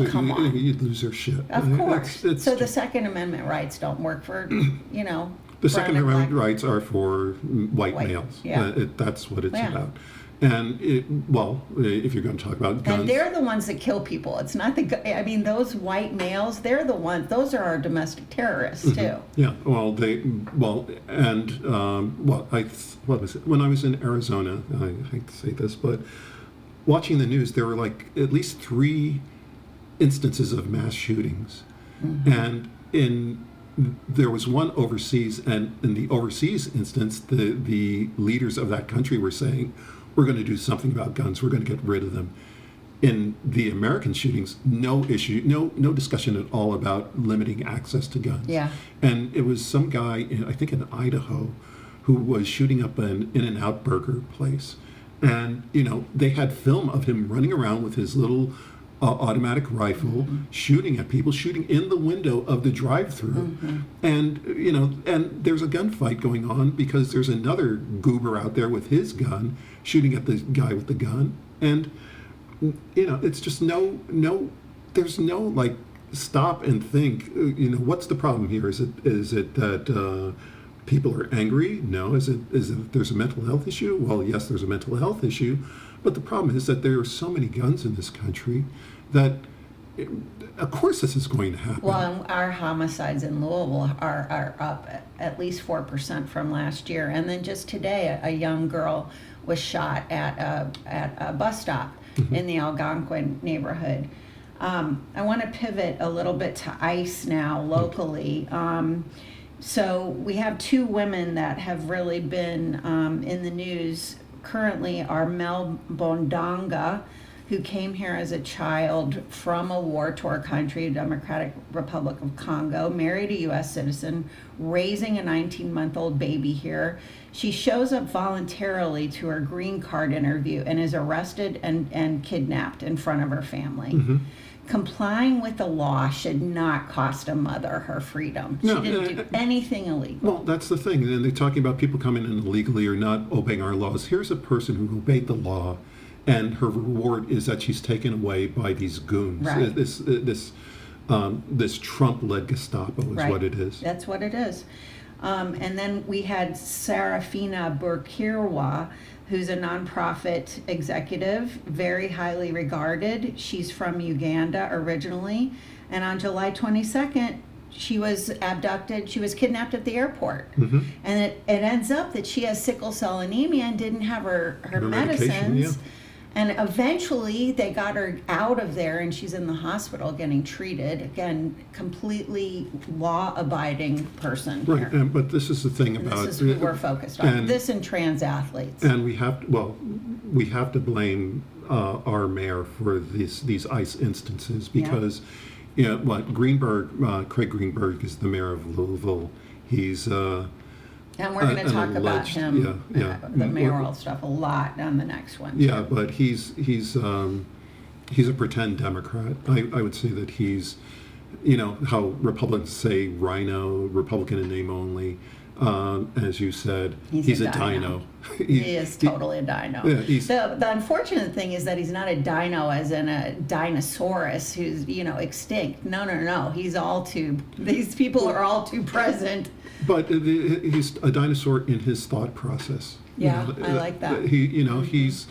come on. You'd lose their shit. Of course. It's so the Second Amendment rights don't work for, The Second Amendment rights are for white males. Yeah. That's what it's about. And if you're going to talk about guns, and they're the ones that kill people. It's not those white males. They're the ones. Those are our domestic terrorists too. Yeah. Well, what was it? When I was in Arizona, I hate to say this, but watching the news, there were at least 3 instances of mass shootings, and there was one overseas, and in the overseas instance, the leaders of that country were saying, we're going to do something about guns, we're going to get rid of them. In the American shootings, no issue, no discussion at all about limiting access to guns. Yeah. And it was some guy, I think in Idaho, who was shooting up an In-N-Out burger place. And, they had film of him running around with his little automatic rifle, shooting at people, shooting in the window of the drive-through. And, and there's a gunfight going on because there's another goober out there with his gun shooting at the guy with the gun. And, it's just there's no stop and think, what's the problem here? Is it that people are angry? No. Is it that there's a mental health issue? Well, yes, there's a mental health issue. But the problem is that there are so many guns in this country that, of course, this is going to happen. Well, our homicides in Louisville are up at least 4% from last year. And then just today, a young girl was shot at a bus stop in the Algonquin neighborhood. I want to pivot a little bit to ICE now locally. So we have 2 women that have really been in the news currently are Mel Bondanga, who came here as a child from a war-torn country, Democratic Republic of Congo, married a U.S. citizen, raising a 19-month-old baby here. She shows up voluntarily to her green card interview and is arrested and kidnapped in front of her family. Complying with the law should not cost a mother her freedom. She didn't do anything illegal. Well, that's the thing. And they're talking about people coming in illegally or not obeying our laws. Here's a person who obeyed the law, and her reward is that she's taken away by these goons. Right. This Trump-led Gestapo is what it is. That's what it is. And then we had Sarafina Burkirwa, who's a nonprofit executive, very highly regarded. She's from Uganda originally. And on July 22nd, she was abducted. She was kidnapped at the airport. And it ends up that she has sickle cell anemia and didn't have her medicines. And eventually they got her out of there, and she's in the hospital getting treated. Again, completely law-abiding person Right, here. but this is the thing And about... this is what we're focused on. This and trans athletes. And we have to blame our mayor for these ICE instances because, Craig Greenberg is the mayor of Louisville. He's And we're going to talk about him, the mayoral stuff, a lot on the next one. Yeah, but he's a pretend Democrat. I would say that he's, how Republicans say rhino, Republican in name only. As you said, he's a dino. He is totally a dino. Yeah, the unfortunate thing is that he's not a dino as in a dinosaurus who's, extinct. No. These people are all too present. But he's a dinosaur in his thought process. Yeah, I like that. He's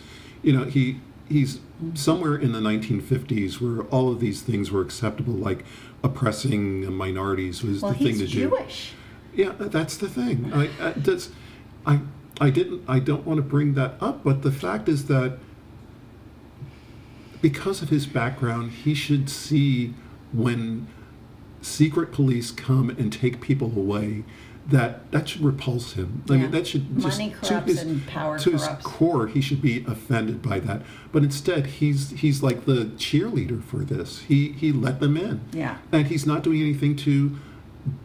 somewhere in the 1950s where all of these things were acceptable, like oppressing minorities was the thing to do. He's Jewish. Yeah, that's the thing. I don't want to bring that up, but the fact is that because of his background, he should see when secret police come and take people away, that should repulse him. I mean, that should money corrupts and power to corrupts. To his core, he should be offended by that. But instead, he's like the cheerleader for this. He let them in. Yeah. And he's not doing anything to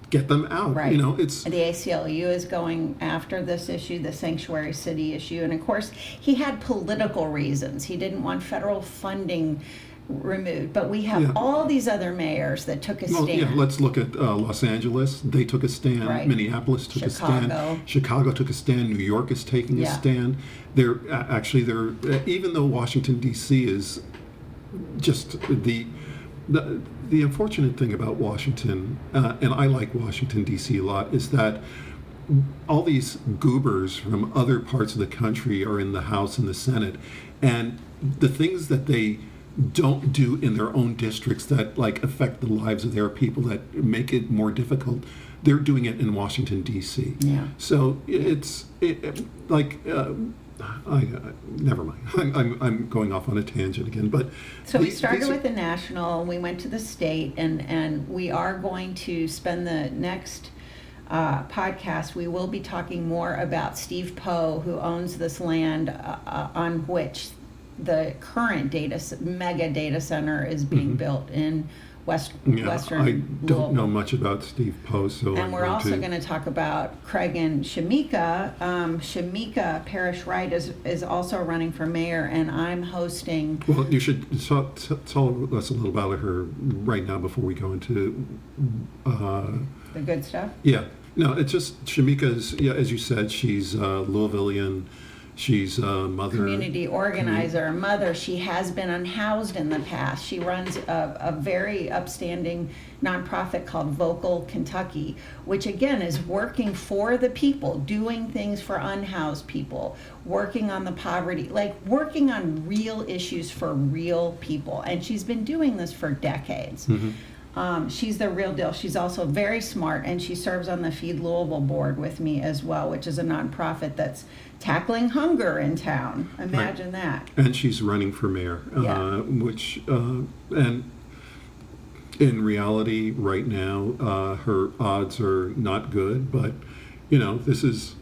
get them out. Right. It's the ACLU is going after this issue, the sanctuary city issue, and of course he had political reasons. He didn't want federal funding removed, but we have all these other mayors that took a stand. Yeah, let's look at Los Angeles. They took a stand. Right. Minneapolis took a stand. Chicago took a stand. New York is taking a stand. They're even though Washington D.C. is just the unfortunate thing about Washington, and I like Washington D.C. a lot, is that all these goobers from other parts of the country are in the House and the Senate, and the things that they don't do in their own districts that affect the lives of their people, that make it more difficult, they're doing it in Washington D.C. Yeah. So never mind. I'm going off on a tangent again, but so we started with the national, we went to the state, and we are going to spend the next podcast. We will be talking more about Steve Poe, who owns this land on which the current mega data center is being built in Western. I don't know much about Steve Poe, so and we're also going to talk about Craig and Shamika. Shamika Parrish Wright is also running for mayor, and I'm hosting. Well, you should tell us a little about her right now before we go into the good stuff. Yeah, no, it's just Shamika's. Yeah, as you said, she's Louisvillian. She's a mother. Community organizer, mother. She has been unhoused in the past. She runs a very upstanding nonprofit called Vocal Kentucky, which again is working for the people, doing things for unhoused people, working on the poverty, working on real issues for real people. And she's been doing this for decades. She's the real deal. She's also very smart, and she serves on the Feed Louisville board with me as well, which is a nonprofit that's tackling hunger in town. Imagine that. And she's running for mayor, which, and in reality, right now, her odds are not good. But this is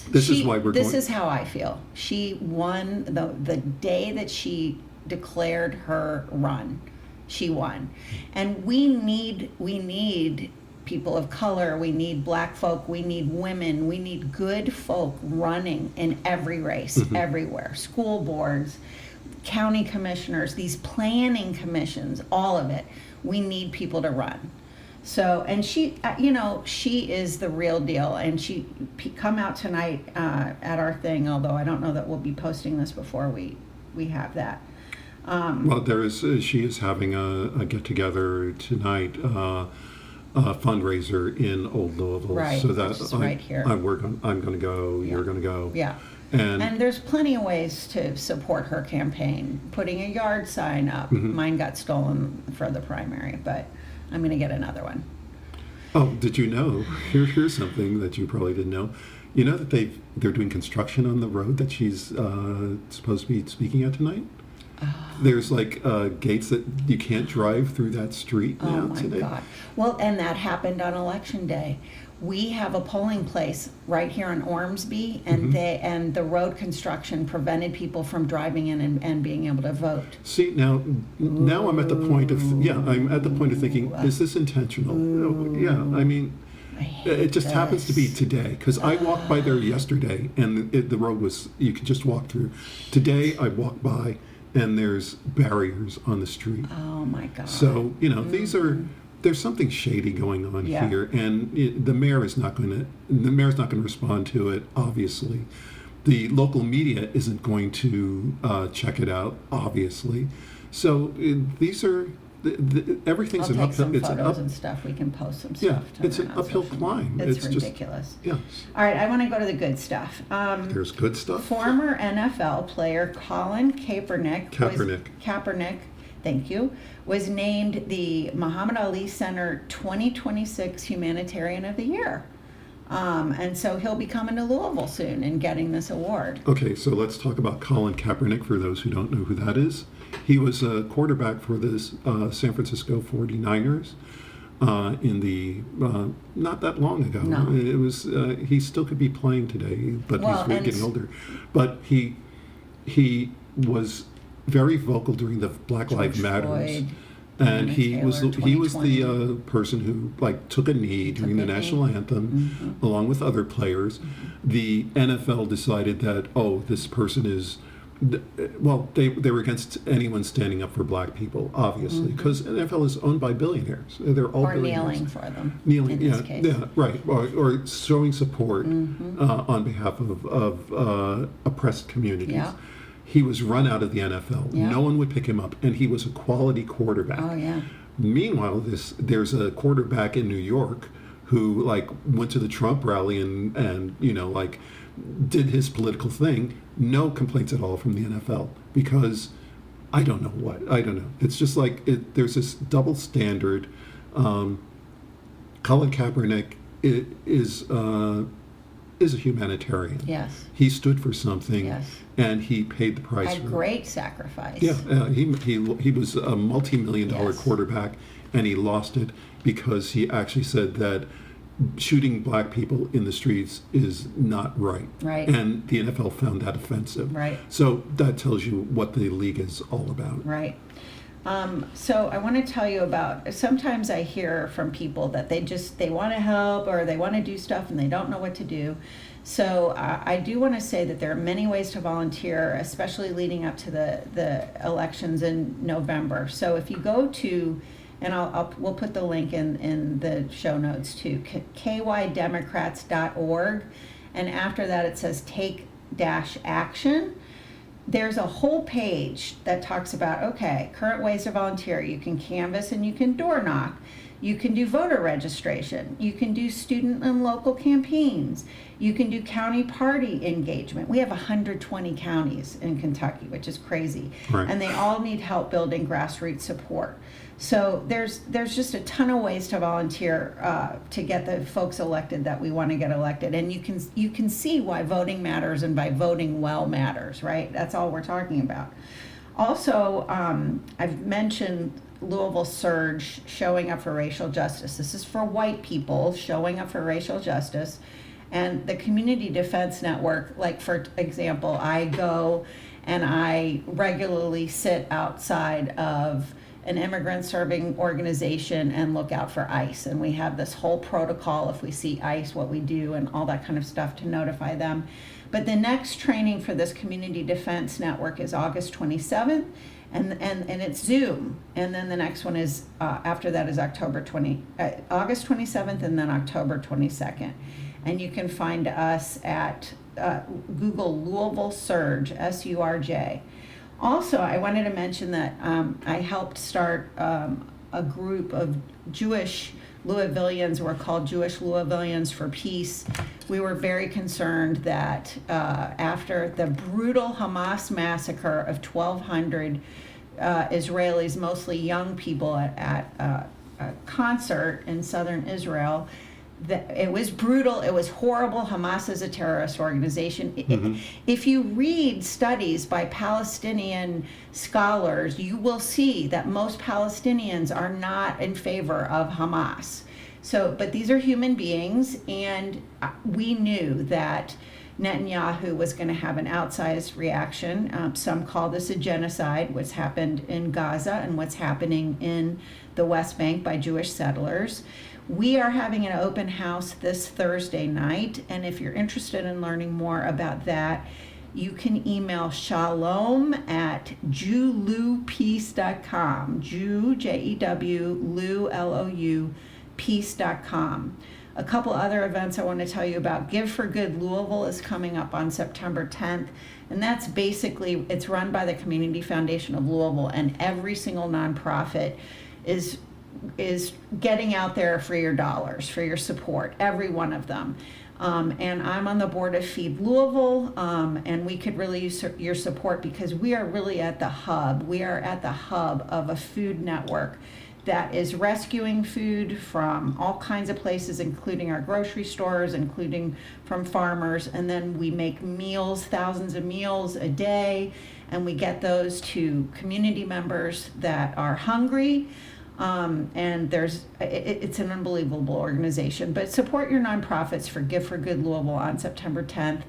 why we're going. This is how I feel. She won the day that she declared her run. She won. And we need people of color, we need black folk, we need women, we need good folk running in every race, everywhere. School boards, county commissioners, these planning commissions, all of it. We need people to run. So, and she, she is the real deal. And she come out tonight at our thing, although I don't know that we'll be posting this before we have that. Well, she is having a get-together tonight, a fundraiser in Old Louisville. Right, so that right here. I'm going to go, you're going to go. Yeah. And there's plenty of ways to support her campaign. Putting a yard sign up. Mine got stolen for the primary, but I'm going to get another one. Oh, did you know? Here's something that you probably didn't know. You know that they're doing construction on the road that she's supposed to be speaking at tonight? There's like gates that you can't drive through that street Oh now my today. God. Well, and that happened on election day. We have a polling place right here in Ormsby, and the road construction prevented people from driving in and being able to vote. See, now I'm at the point of thinking, is this intentional? Yeah, I mean, I hate it just happens to be this. today, because I walked by there yesterday, and the road was, you could just walk through. Today, I walked by, and there's barriers on the street. Oh my God. So, there's something shady going on Yeah. here, and the mayor is not going to respond to it, obviously. The local media isn't going to check it out, obviously. So these are everything's I'll an take uphill. some It's an photos up. and stuff. We can post some Yeah, stuff. it's an on uphill social climb. media. It's It's just- ridiculous. Yes, All right, I want to go to the good stuff. there's good stuff. Former NFL player Colin Kaepernick, thank you, was named the Muhammad Ali Center 2026 Humanitarian of the Year. And so he'll be coming to Louisville soon and getting this award. Okay, so let's talk about Colin Kaepernick for those who don't know who that is. He was a quarterback for the San Francisco 49ers in the not that long ago. No. It was he still could be playing today, but Well, he's and getting older. But he was very vocal during the Black Lives Matters. Floyd, And he Taylor, was the 2020. person who took a knee during the a knee. national anthem, along with other players. The NFL decided that this person is, they were against anyone standing up for black people, obviously, because NFL is owned by billionaires. They're all Or billionaires. kneeling for them. Kneeling, in this case. yeah, right, or showing support on behalf of oppressed communities. Yeah. He was run out of the NFL. Yeah. No one would pick him up, and he was a quality quarterback. Oh, yeah. Meanwhile, there's a quarterback in New York who went to the Trump rally and did his political thing. No complaints at all from the NFL because I don't know. It's just there's this double standard. Colin Kaepernick is a humanitarian. Yes. He stood for something, Yes. and he paid the price A for it. great sacrifice. Yeah, he was a multi-million-dollar Yes. quarterback, and he lost it because he actually said that shooting black people in the streets is not right. Right. And the NFL found that offensive. Right. So that tells you what the league is all about. Right. So I want to tell you about, sometimes I hear from people that they want to help or they want to do stuff and they don't know what to do. So I do want to say that there are many ways to volunteer, especially leading up to the elections in November. So if you go to, and we'll put the link in the show notes too, kydemocrats.org, and after that it says take-action. There's a whole page that talks about, current ways to volunteer. You can canvass and you can door knock. You can do voter registration. You can do student and local campaigns. You can do county party engagement. We have 120 counties in Kentucky, which is crazy. Right. And they all need help building grassroots support. So there's just a ton of ways to volunteer to get the folks elected that we want to get elected. And you can see why voting matters and why voting well matters, right? That's all we're talking about. Also, I've mentioned Louisville Surge, showing up for racial justice. This is for white people showing up for racial justice. And the Community Defense Network, for example, I go and I regularly sit outside of an immigrant serving organization and look out for ICE. And we have this whole protocol if we see ICE, what we do, and all that kind of stuff to notify them. But the next training for this Community Defense Network is August 27th, and it's Zoom. And then the next one is, after that is August 27th, and then October 22nd. And you can find us at Google Louisville Surge, SURJ. Also, I wanted to mention that I helped start a group of Jewish Louisvillians. We're called Jewish Louisvillians for Peace. We were very concerned that after the brutal Hamas massacre of 1,200 Israelis, mostly young people at a concert in southern Israel. It was brutal. It was horrible. Hamas is a terrorist organization. If you read studies by Palestinian scholars, you will see that most Palestinians are not in favor of Hamas. So, but these are human beings, and we knew that Netanyahu was going to have an outsized reaction. Some call this a genocide, what's happened in Gaza and what's happening in the West Bank by Jewish settlers. We are having an open house this Thursday night, and if you're interested in learning more about that, you can email shalom@jewloupeace.com. Jew, Jew, Lou, Lou, peace.com. A couple other events I want to tell you about. Give for Good Louisville is coming up on September 10th, and that's basically, it's run by the Community Foundation of Louisville, and every single nonprofit is getting out there for your dollars, for your support, every one of them. And I'm on the board of Feed Louisville, and we could really use your support because we are really at the hub. We are at the hub of a food network that is rescuing food from all kinds of places, including our grocery stores, including from farmers, and then we make meals, thousands of meals a day, and we get those to community members that are hungry. And it's an unbelievable organization. But support your nonprofits for Give for Good Louisville on September 10th.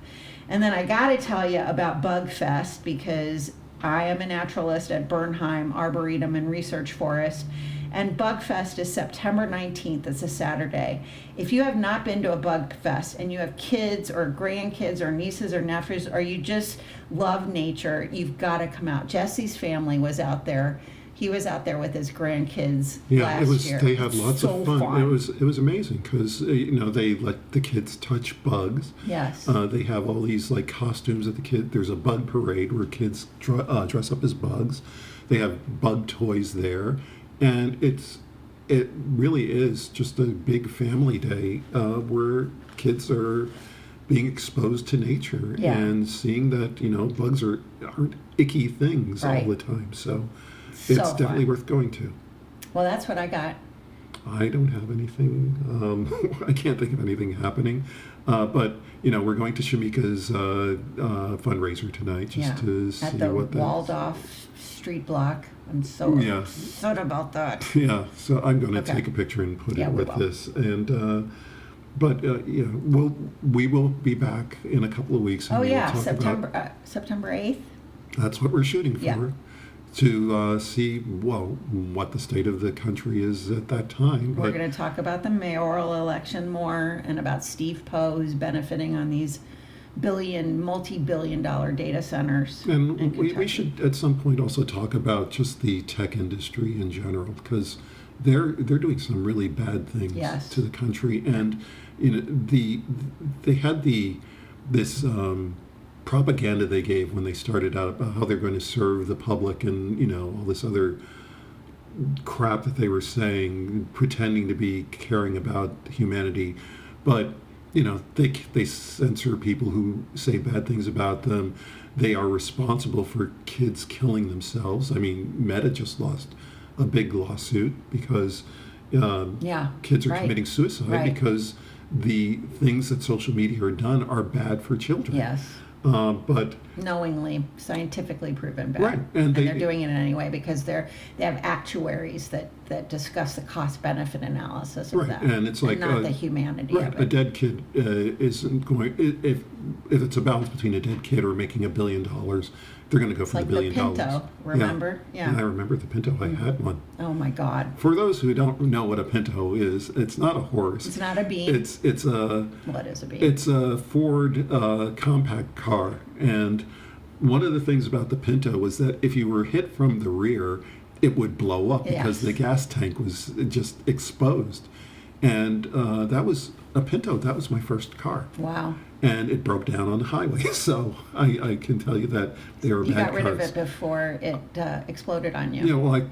And then I got to tell you about Bug Fest, because I am a naturalist at Bernheim Arboretum and Research Forest. And Bug Fest is September 19th. It's a Saturday. If you have not been to a Bug Fest and you have kids or grandkids or nieces or nephews, or you just love nature, you've got to come out. Jesse's family was out there. He was out there with his grandkids last year. They had lots of fun. It was amazing because they let the kids touch bugs. Yes. They have all these like costumes that there's a bug parade where kids dress up as bugs. They have bug toys there, and it really is just a big family day where kids are being exposed to nature and seeing that bugs aren't icky things all the time. So. It's definitely worth going to. Well, that's what I got. I don't have anything. I can't think of anything happening. But, we're going to Shamika's fundraiser tonight just to see at the what that's... walled-off street block. I'm so upset about that. Yeah, so I'm going to take a picture and put it with this. And we will be back in a couple of weeks. And September 8th? That's what we're shooting for. Yeah. To see, what the state of the country is at that time. We're going to talk about the mayoral election more and about Steve Poe, who's benefiting on these multi-billion-dollar data centers. And we should at some point also talk about just the tech industry in general, because they're doing some really bad things to the country. And they had this propaganda they gave when they started out about how they're going to serve the public and all this other crap that they were saying, pretending to be caring about humanity, but they censor people who say bad things about them. They are responsible for kids killing themselves. I mean, Meta just lost a big lawsuit because kids are committing suicide because the things that social media are done are bad for children. Yes. But knowingly, scientifically proven bad. Right. And they're doing it anyway because they have actutuales that discuss the cost-benefit analysis of that. And it's like not the humanity of it. A dead kid isn't going, if it's a balance between a dead kid or making $1 billion, they're going to go for the $1 billion. Like the Pinto, remember? Yeah, I remember the Pinto. I had one. Oh my God! For those who don't know what a Pinto is, it's not a horse. It's not a bean. It's a. What is a bean? It's a Ford compact car, and one of the things about the Pinto was that if you were hit from the rear, it would blow up because the gas tank was just exposed, and that was a Pinto. That was my first car. Wow. And it broke down on the highway, so I can tell you that they were bad cars. You got rid of it before it exploded on you. Yeah, well, I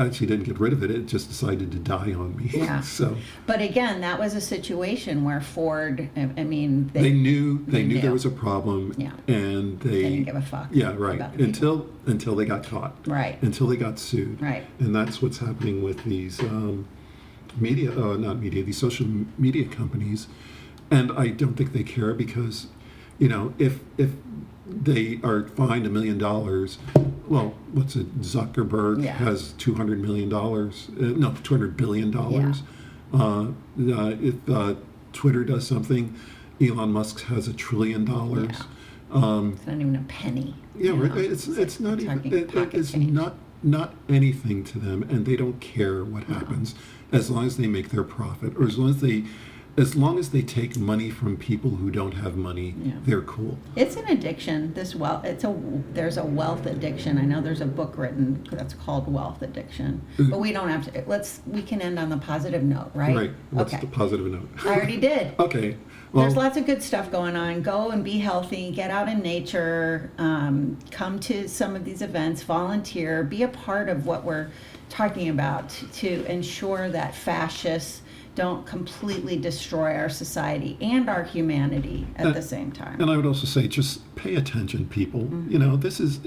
actually didn't get rid of it. It just decided to die on me. Yeah. So. But again, that was a situation where Ford. I mean, they knew there was a problem. Yeah. And they didn't give a fuck. Yeah, right. Until they got caught. Right. Until they got sued. Right. And that's what's happening with these these social media companies, and I don't think they care because, if they are fined $1 million, well, what's it? Zuckerberg has $200 million, no, $200 billion. If Twitter does something, Elon Musk has $1 trillion. It's not even a penny. Yeah, right. It's not even. It's not anything to them, and they don't care what happens as long as they make their profit, or as long as they take money from people who don't have money. They're cool. It's an addiction. There's a wealth addiction. I know there's a book written that's called Wealth Addiction, but we don't have to. We can end on the positive note, right? Right. What's the positive note? I already did. Okay. Well, there's lots of good stuff going on. Go and be healthy. Get out in nature. Come to some of these events. Volunteer. Be a part of what we're talking about to ensure that fascists don't completely destroy our society and our humanity at the same time. And I would also say, just pay attention, people. This is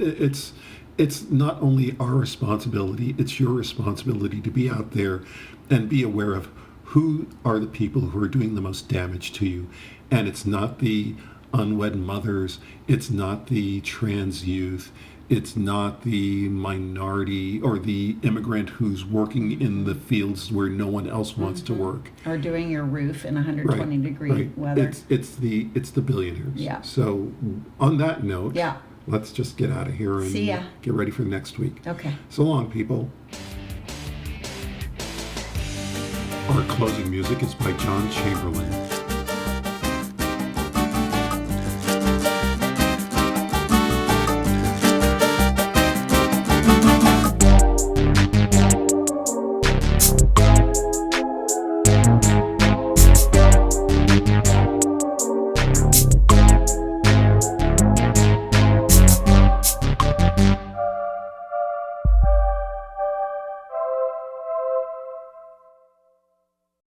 it's not only our responsibility; it's your responsibility to be out there and be aware of who are the people who are doing the most damage to you. And it's not the unwed mothers, it's not the trans youth, it's not the minority or the immigrant who's working in the fields where no one else wants to work. Or doing your roof in 120-degree weather. It's the billionaires. Yeah. So on that note, yeah, let's just get out of here and see ya. Get ready for next week. Okay. So long, people. Our closing music is by John Chamberlain.